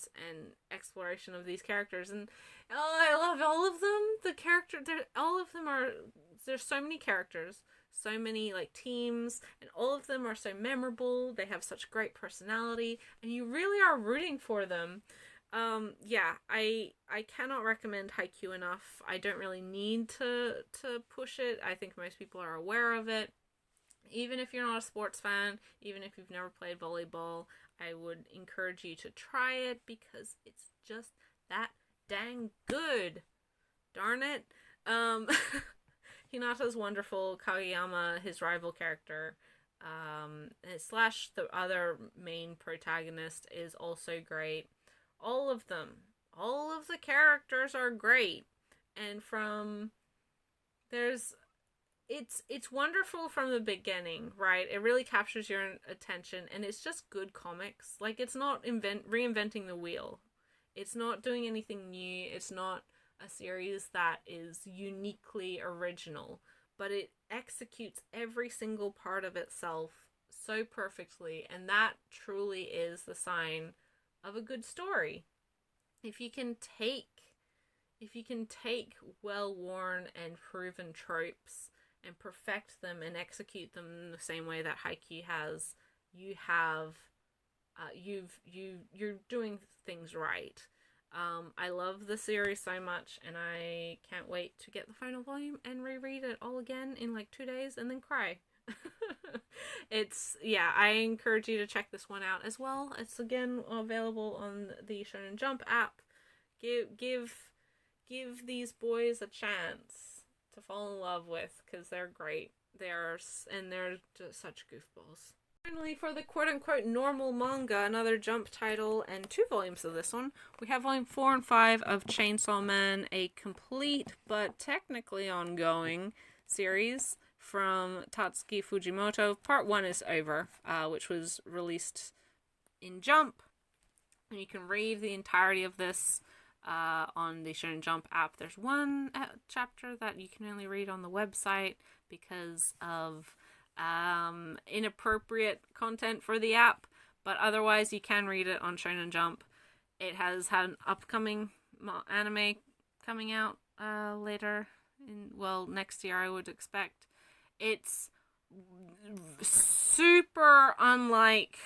exploration of these characters, and I love all of them. All of them are, there's so many characters, so many like teams, and all of them are so memorable. They have such great personality, and you really are rooting for them. I cannot recommend Haikyuu enough. I don't really need to push it. I think most people are aware of it. Even if you're not a sports fan, even if you've never played volleyball, I would encourage you to try it because it's just that dang good. Darn it. Hinata's wonderful. Kageyama, his rival character, slash the other main protagonist, is also great. All of them. All of the characters are great. And it's wonderful from the beginning, right? It really captures your attention, and it's just good comics. Like, it's not reinventing the wheel. It's not doing anything new. It's not a series that is uniquely original, but it executes every single part of itself so perfectly, and that truly is the sign of a good story. If you can take well-worn and proven tropes and perfect them and execute them in the same way that Haikyuu has, you're doing things right. I love the series so much, and I can't wait to get the final volume and reread it all again in like 2 days and then cry. I encourage you to check this one out as well. It's again available on the Shonen Jump app. Give these boys a chance to fall in love with, because they're great. They're just such goofballs. Finally, for the quote-unquote normal manga, another Jump title and 2 volumes of this one, we have volume 4 and 5 of Chainsaw Man, a complete but technically ongoing series from Tatsuki Fujimoto. Part 1 is over, which was released in Jump, and you can read the entirety of this on the Shonen Jump app. There's one chapter that you can only read on the website because of inappropriate content for the app, but otherwise you can read it on Shonen Jump. It has had an upcoming anime coming out later next year, I would expect. It's super unlike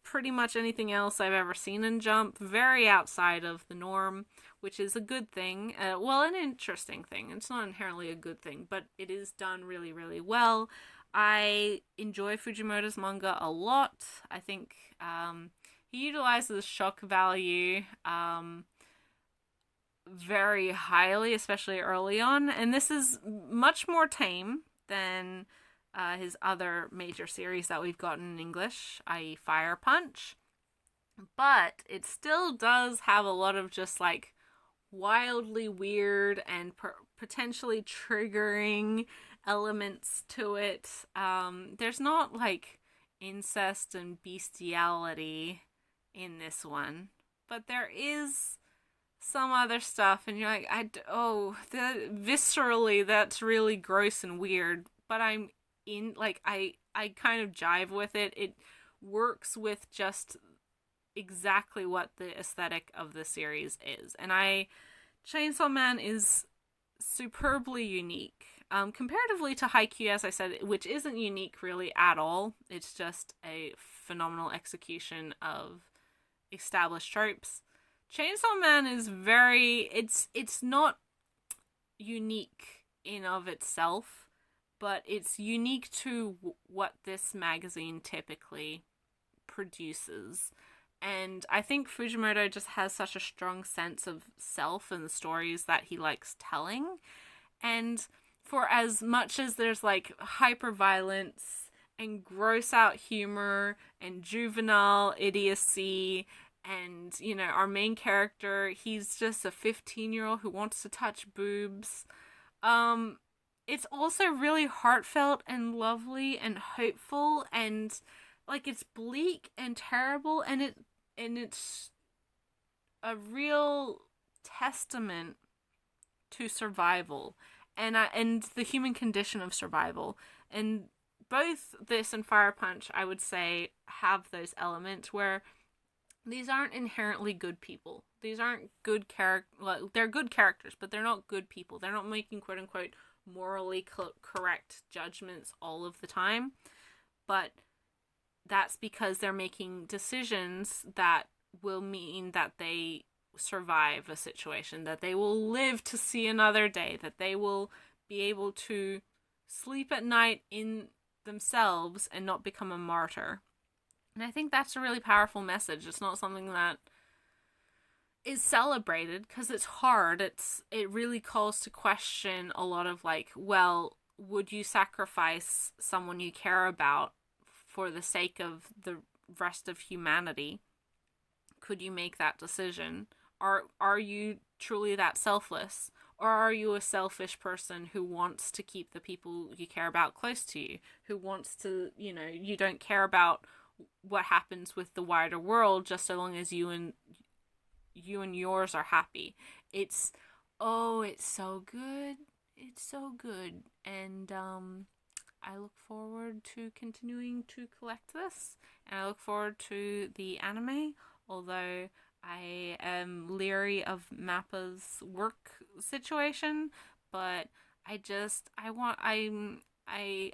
pretty much anything else I've ever seen in Jump, very outside of the norm, which is a good thing. An interesting thing. It's not inherently a good thing, but it is done really, really well. I enjoy Fujimoto's manga a lot. I think he utilizes shock value very highly, especially early on, and this is much more tame than his other major series that we've gotten in English, i.e. Fire Punch. But it still does have a lot of just like wildly weird and potentially triggering elements to it. There's not like incest and bestiality in this one, but there is some other stuff, and you're like, viscerally that's really gross and weird, but I kind of jive with it. It works with just exactly what the aesthetic of the series is, and Chainsaw Man is superbly unique. Comparatively to Haikyuu, as I said, which isn't unique really at all. It's just a phenomenal execution of established tropes. Chainsaw Man is it's not unique in of itself, but it's unique to what this magazine typically produces. And I think Fujimoto just has such a strong sense of self and the stories that he likes telling. And for as much as there's like hyper violence and gross out humor and juvenile idiocy, and you know, our main character, he's just a 15-year-old who wants to touch boobs. It's also really heartfelt and lovely and hopeful, and like it's bleak and terrible, and it's a real testament to survival and the human condition of survival. And both this and Fire Punch, I would say, have those elements where these aren't inherently good people. These aren't good they're good characters, but they're not good people. They're not making quote unquote morally correct judgments all of the time. But that's because they're making decisions that will mean that they survive a situation, that they will live to see another day, that they will be able to sleep at night in themselves and not become a martyr. And I think that's a really powerful message. It's not something that is celebrated because it's hard. It really calls to question a lot of like, well, would you sacrifice someone you care about for the sake of the rest of humanity? Could you make that decision? Are you truly that selfless? Or are you a selfish person who wants to keep the people you care about close to you? Who wants to, you know, you don't care about what happens with the wider world just so long as you and yours are happy. It's so good. It's so good. And I look forward to continuing to collect this. And I look forward to the anime, although I am leery of Mappa's work situation, but I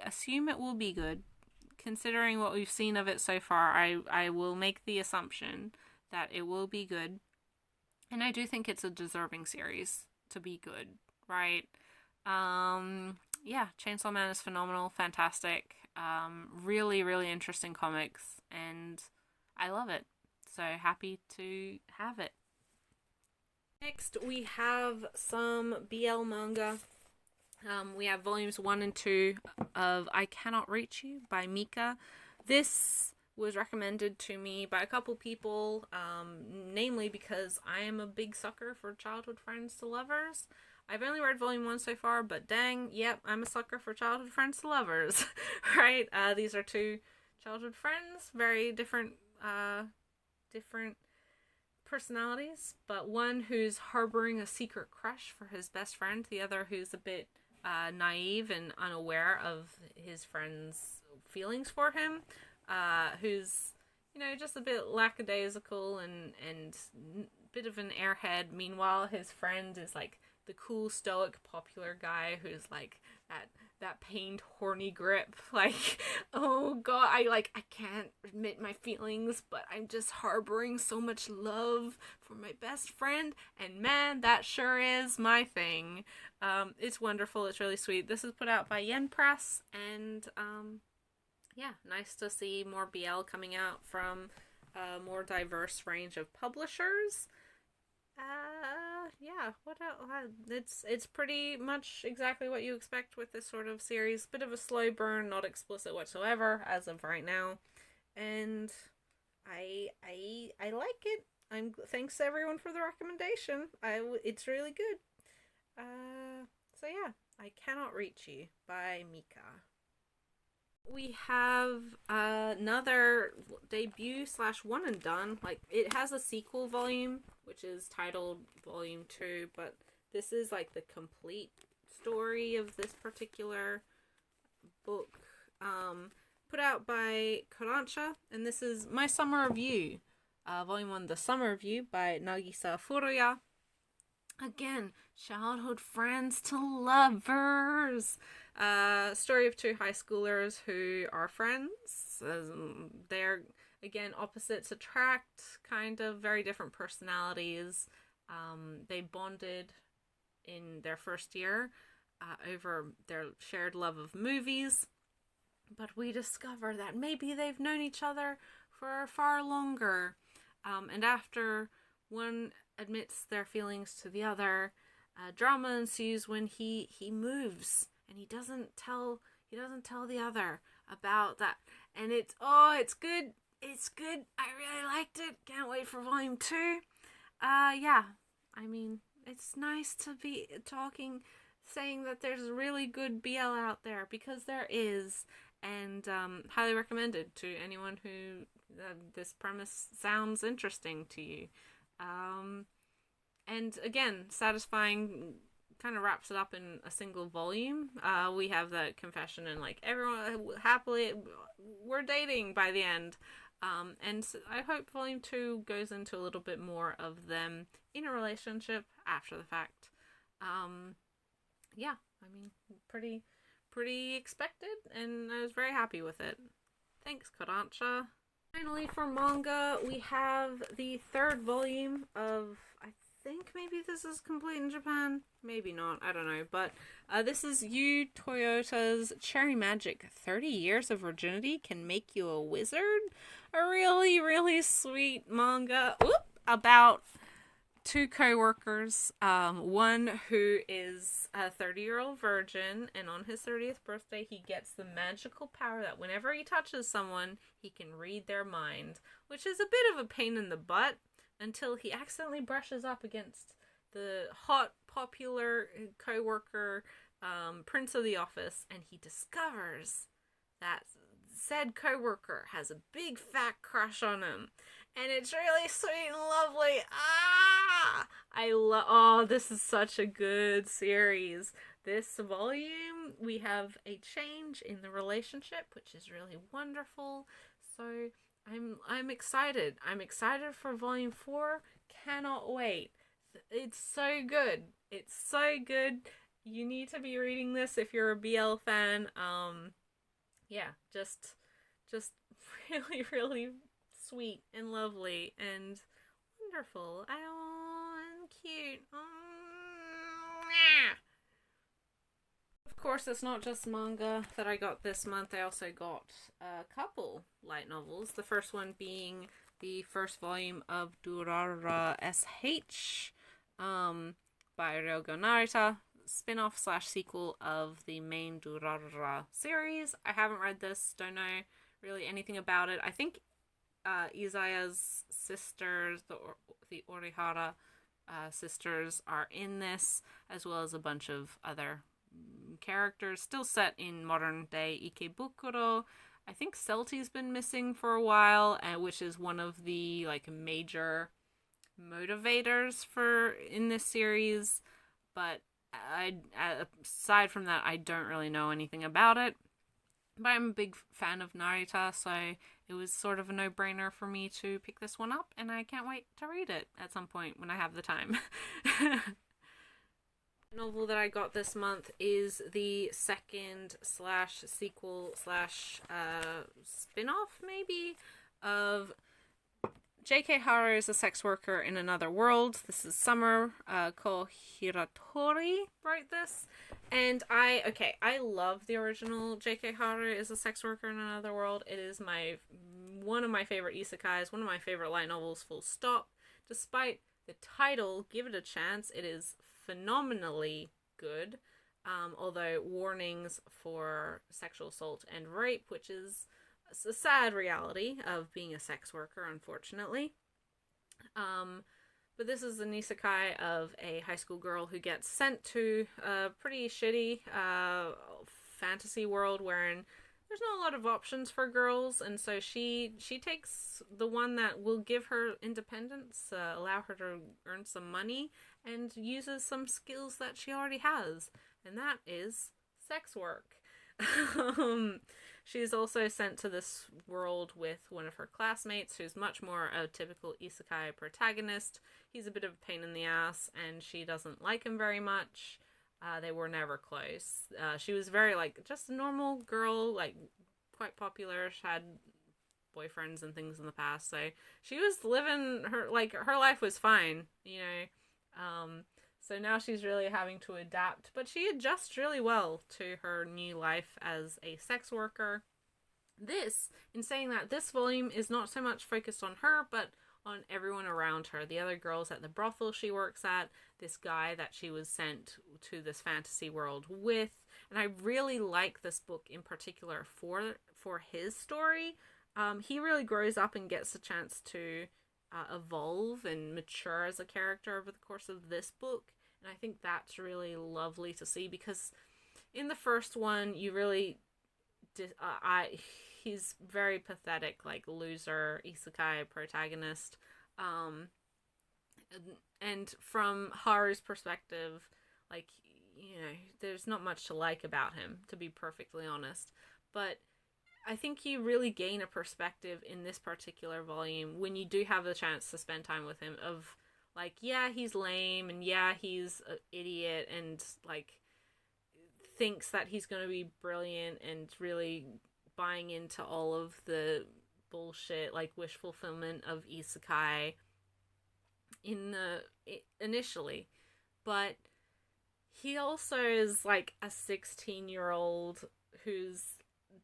assume it will be good. Considering what we've seen of it so far, I will make the assumption that it will be good. And I do think it's a deserving series to be good, right? Yeah, Chainsaw Man is phenomenal, fantastic, really, really interesting comics, and I love it. So happy to have it. Next, we have some BL manga. We have volumes 1 and 2 of I Cannot Reach You by Mika. This was recommended to me by a couple people, namely because I am a big sucker for childhood friends to lovers. I've only read volume 1 so far, but dang, yep, I'm a sucker for childhood friends to lovers, right? These are two childhood friends, very different personalities, but one who's harboring a secret crush for his best friend, the other who's a bit naive and unaware of his friend's feelings for him, who's, you know, just a bit lackadaisical and bit of an airhead. Meanwhile, his friend is like the cool, stoic, popular guy who's like that pained, horny grip. Like, oh god, I can't admit my feelings, but I'm just harboring so much love for my best friend, and man, that sure is my thing. It's wonderful, it's really sweet. This is put out by Yen Press, and yeah, nice to see more BL coming out from a more diverse range of publishers. Yeah, what else? It's pretty much exactly what you expect with this sort of series. Bit of a slow burn, not explicit whatsoever as of right now, and I like it. Thanks to everyone for the recommendation. It's really good. So yeah, I Cannot Reach You by Mika. We have another debut / one and done. Like, it has a sequel volume, which is titled Volume 2, but this is like the complete story of this particular book. Put out by Kodansha, and this is My Summer Review. Volume 1, The Summer Review by Nagisa Furuya. Again, childhood friends to lovers. Story of two high schoolers who are friends. They're, again, opposites attract, kind of very different personalities. They bonded in their first year over their shared love of movies. But we discover that maybe they've known each other for far longer. And after one admits their feelings to the other, drama ensues when he moves and he doesn't tell the other about that. And it's good. It's good. I really liked it. Can't wait for volume 2. Yeah. I mean, it's nice to be saying that there's really good BL out there, because there is. And highly recommended to anyone who this premise sounds interesting to you. And again, satisfying, kind of wraps it up in a single volume. We have that confession and like everyone happily, we're dating by the end. And I hope volume 2 goes into a little bit more of them in a relationship after the fact. Yeah, I mean, pretty expected, and I was very happy with it. Thanks, Kodansha. Finally, for manga, we have the 3rd volume of, I think maybe this is complete in Japan, maybe not, I don't know, but this is Yu Toyota's Cherry Magic 30 Years of Virginity Can Make You a Wizard. A really, really sweet manga about 2 co-workers, one who is a 30-year-old virgin, and on his 30th birthday he gets the magical power that whenever he touches someone, he can read their mind, which is a bit of a pain in the butt until he accidentally brushes up against the hot, popular co-worker, Prince of the Office, and he discovers that said co-worker has a big fat crush on him. And it's really sweet and lovely. This is such a good series. This volume, we have a change in the relationship, which is really wonderful. So I'm excited. I'm excited for volume 4. Cannot wait. It's so good. It's so good. You need to be reading this if you're a BL fan. Yeah, just really, really sweet and lovely and wonderful. And cute. Of course, it's not just manga that I got this month. I also got a couple light novels. The first one being the first volume of Durarara SH by Ryogo Narita, spin-off / sequel of the main Durarara series. I haven't read this, don't know really anything about it. I think Izaya's sisters, the Orihara sisters, are in this, as well as a bunch of other characters, still set in modern day Ikebukuro. I think Celti's been missing for a while, which is one of the like major motivators for in this series, but aside from that, I don't really know anything about it. But I'm a big fan of Narita, so it was sort of a no-brainer for me to pick this one up, and I can't wait to read it at some point when I have the time. The novel that I got this month is the second / sequel / spin-off, maybe, of J.K. Haru is a sex worker in another world. This is Summer Ko Hiratori wrote this. And I love the original J.K. Haru is a sex worker in another world. It is one of my favorite isekais, one of my favorite light novels, full stop. Despite the title, give it a chance. It is phenomenally good. Although warnings for sexual assault and rape, which is a sad reality of being a sex worker, unfortunately. But this is an isekai of a high school girl who gets sent to a pretty shitty fantasy world wherein there's not a lot of options for girls, and so she takes the one that will give her independence, allow her to earn some money, and uses some skills that she already has, and that is sex work. She's also sent to this world with one of her classmates who's much more a typical isekai protagonist. He's a bit of a pain in the ass, and she doesn't like him very much. They were never close. She was very, just a normal girl, quite popular. She had boyfriends and things in the past, so she was living her life was fine, So now she's really having to adapt, but she adjusts really well to her new life as a sex worker. In saying that, this volume is not so much focused on her, but on everyone around her. The other girls at the brothel she works at, this guy that she was sent to this fantasy world with. And I really like this book in particular for his story. He really grows up and gets a chance to evolve and mature as a character over the course of this book. And I think that's really lovely to see, because in the first one, you really he's very pathetic, like loser isekai protagonist, and from Haru's perspective, like, you know, there's not much to like about him, to be perfectly honest. But I think you really gain a perspective in this particular volume when you do have the chance to spend time with him, of like, yeah, he's lame, and yeah, he's an idiot, and like thinks that he's going to be brilliant and really buying into all of the bullshit, like wish fulfillment of isekai initially. But he also is like a 16-year-old who's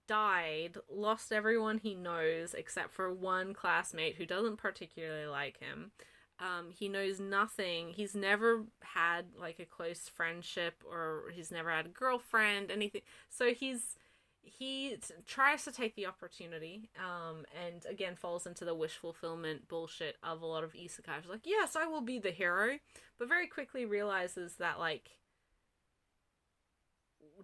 died, lost everyone he knows except for one classmate who doesn't particularly like him. He knows nothing. He's never had like a close friendship, or he's never had a girlfriend, anything. So he tries to take the opportunity, and again falls into the wish fulfillment bullshit of a lot of isekai. He's like, yes, I will be the hero, but very quickly realizes that like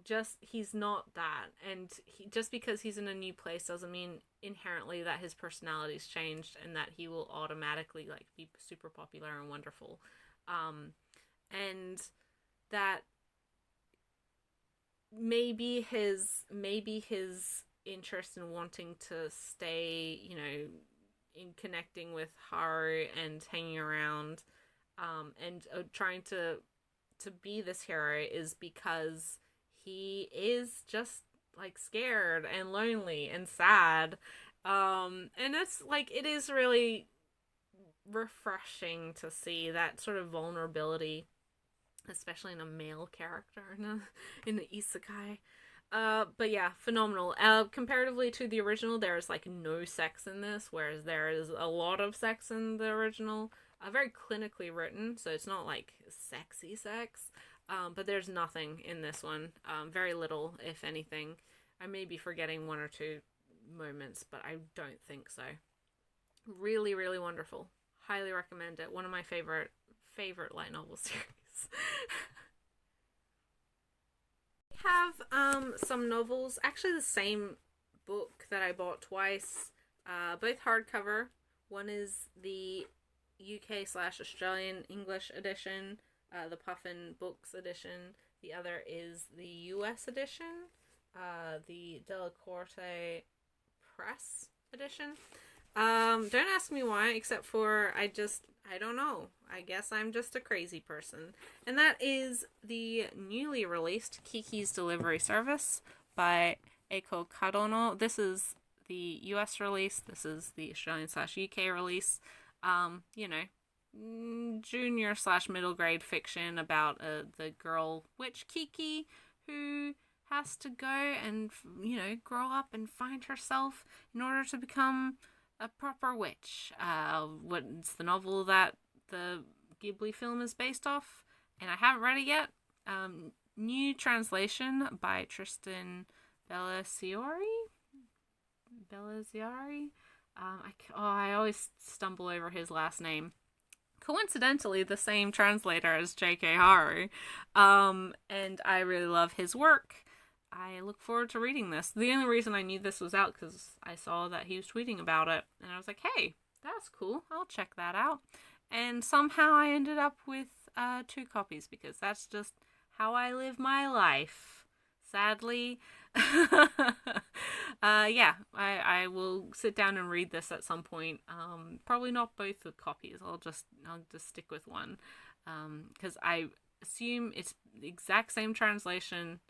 just he's not that, and just because he's in a new place doesn't mean inherently that his personality's changed and that he will automatically like be super popular and wonderful, and that maybe his interest in wanting to stay, you know, in connecting with Haru and hanging around, and trying to be this hero is because he is just like scared and lonely and sad, and it's like, it is really refreshing to see that sort of vulnerability, especially in a male character in the isekai. But yeah, phenomenal. Comparatively to the original, there's like no sex in this, whereas there is a lot of sex in the original. Very clinically written, so it's not like sexy sex. But there's nothing in this one. Very little, if anything. I may be forgetting one or two moments, but I don't think so. Really, really wonderful. Highly recommend it. One of my favorite light novel series. Have some novels, actually the same book that I bought twice, both hardcover. One is the UK/Australian English edition, the Puffin Books edition. The other is the US edition, the Deluxe Press edition. Don't ask me why, except for I don't know. I guess I'm just a crazy person. And that is the newly released Kiki's Delivery Service by Eiko Cardone. This is the US release. This is the Australian/UK release. You know, junior/middle grade fiction about the girl witch Kiki, who has to go and, you know, grow up and find herself in order to become a proper witch. What's the novel that the Ghibli film is based off, and I haven't read it yet. New translation by Tristan Bellaziari. I always stumble over his last name. Coincidentally, the same translator as J.K. Haru. And I really love his work. I look forward to reading this. The only reason I knew this was out because I saw that he was tweeting about it, and I was like, hey, that's cool, I'll check that out. And somehow I ended up with 2 copies, because that's just how I live my life, sadly. Yeah, I will sit down and read this at some point. Probably not both the copies. I'll just stick with one, because I assume it's the exact same translation.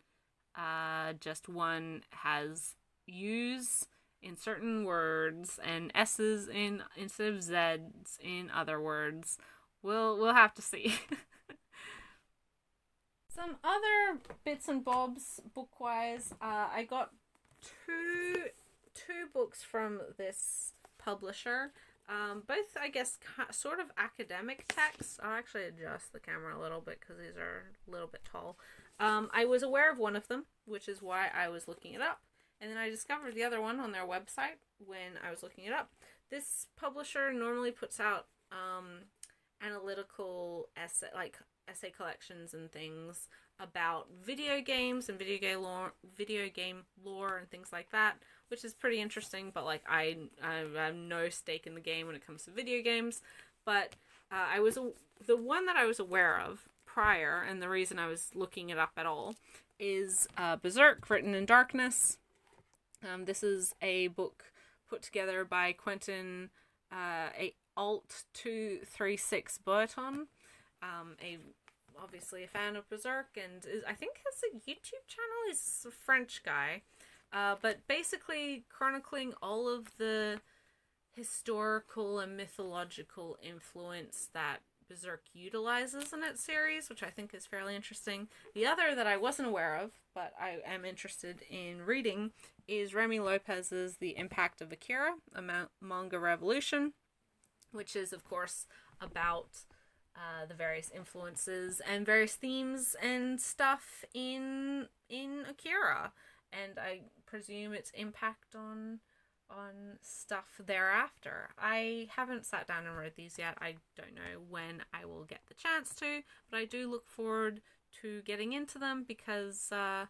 Just one has U's in certain words and S's instead of Z's in other words. We'll have to see. Some other bits and bobs book-wise. I got two books from this publisher. Both, I guess, sort of academic texts. I'll actually adjust the camera a little bit because these are a little bit tall. I was aware of one of them, which is why I was looking it up. And then I discovered the other one on their website when I was looking it up. This publisher normally puts out analytical essay collections and things about video games and video game lore and things like that, which is pretty interesting. But like I have no stake in the game when it comes to video games. But the one that I was aware of prior, and the reason I was looking it up at all, is Berserk, Written in Darkness. This is a book put together by Quentin Alt 236 Burton, obviously a fan of Berserk, and I think has a YouTube channel. He's a French guy, but basically chronicling all of the historical and mythological influence that Berserk utilizes in its series, which I think is fairly interesting. The other that I wasn't aware of, but I am interested in reading, is Remy Lopez's The Impact of Akira, a manga revolution, which is, of course, about the various influences and various themes and stuff in Akira, and I presume its impact on stuff thereafter. I haven't sat down and read these yet. I don't know when I will get the chance to, but I do look forward to getting into them because I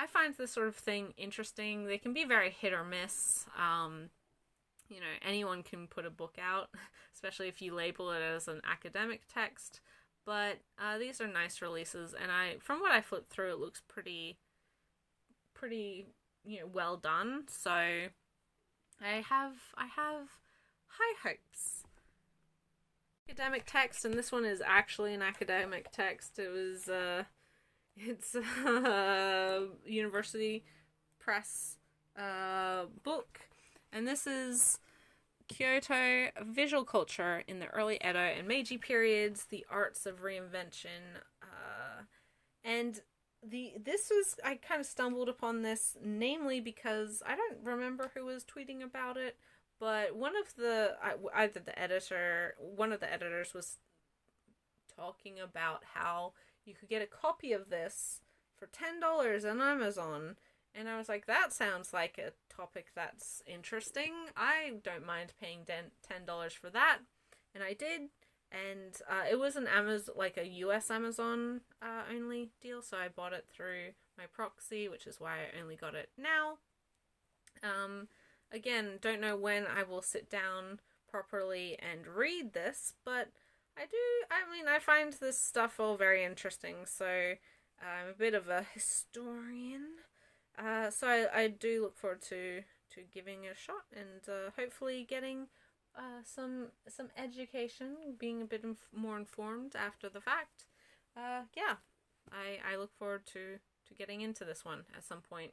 find this sort of thing interesting. They can be very hit or miss. You know, anyone can put a book out, especially if you label it as an academic text. But these are nice releases, and from what I flipped through, it looks pretty, well done. So I have high hopes. Academic text, and this one is actually an academic text. It's a university press book. And this is Kyoto Visual Culture in the Early Edo and Meiji Periods, the Arts of Reinvention. And I kind of stumbled upon this, namely because I don't remember who was tweeting about it, but one of the editors was talking about how you could get a copy of this for $10 on Amazon. And I was like, that sounds like a topic that's interesting. I don't mind paying $10 for that. And I did. And it was an Amazon, like a US Amazon only deal. So I bought it through my proxy, which is why I only got it now. Again, don't know when I will sit down properly and read this. But I find this stuff all very interesting. So I'm a bit of a historian. So I do look forward to giving it a shot and hopefully getting some education, being a bit more informed after the fact. I look forward to getting into this one at some point.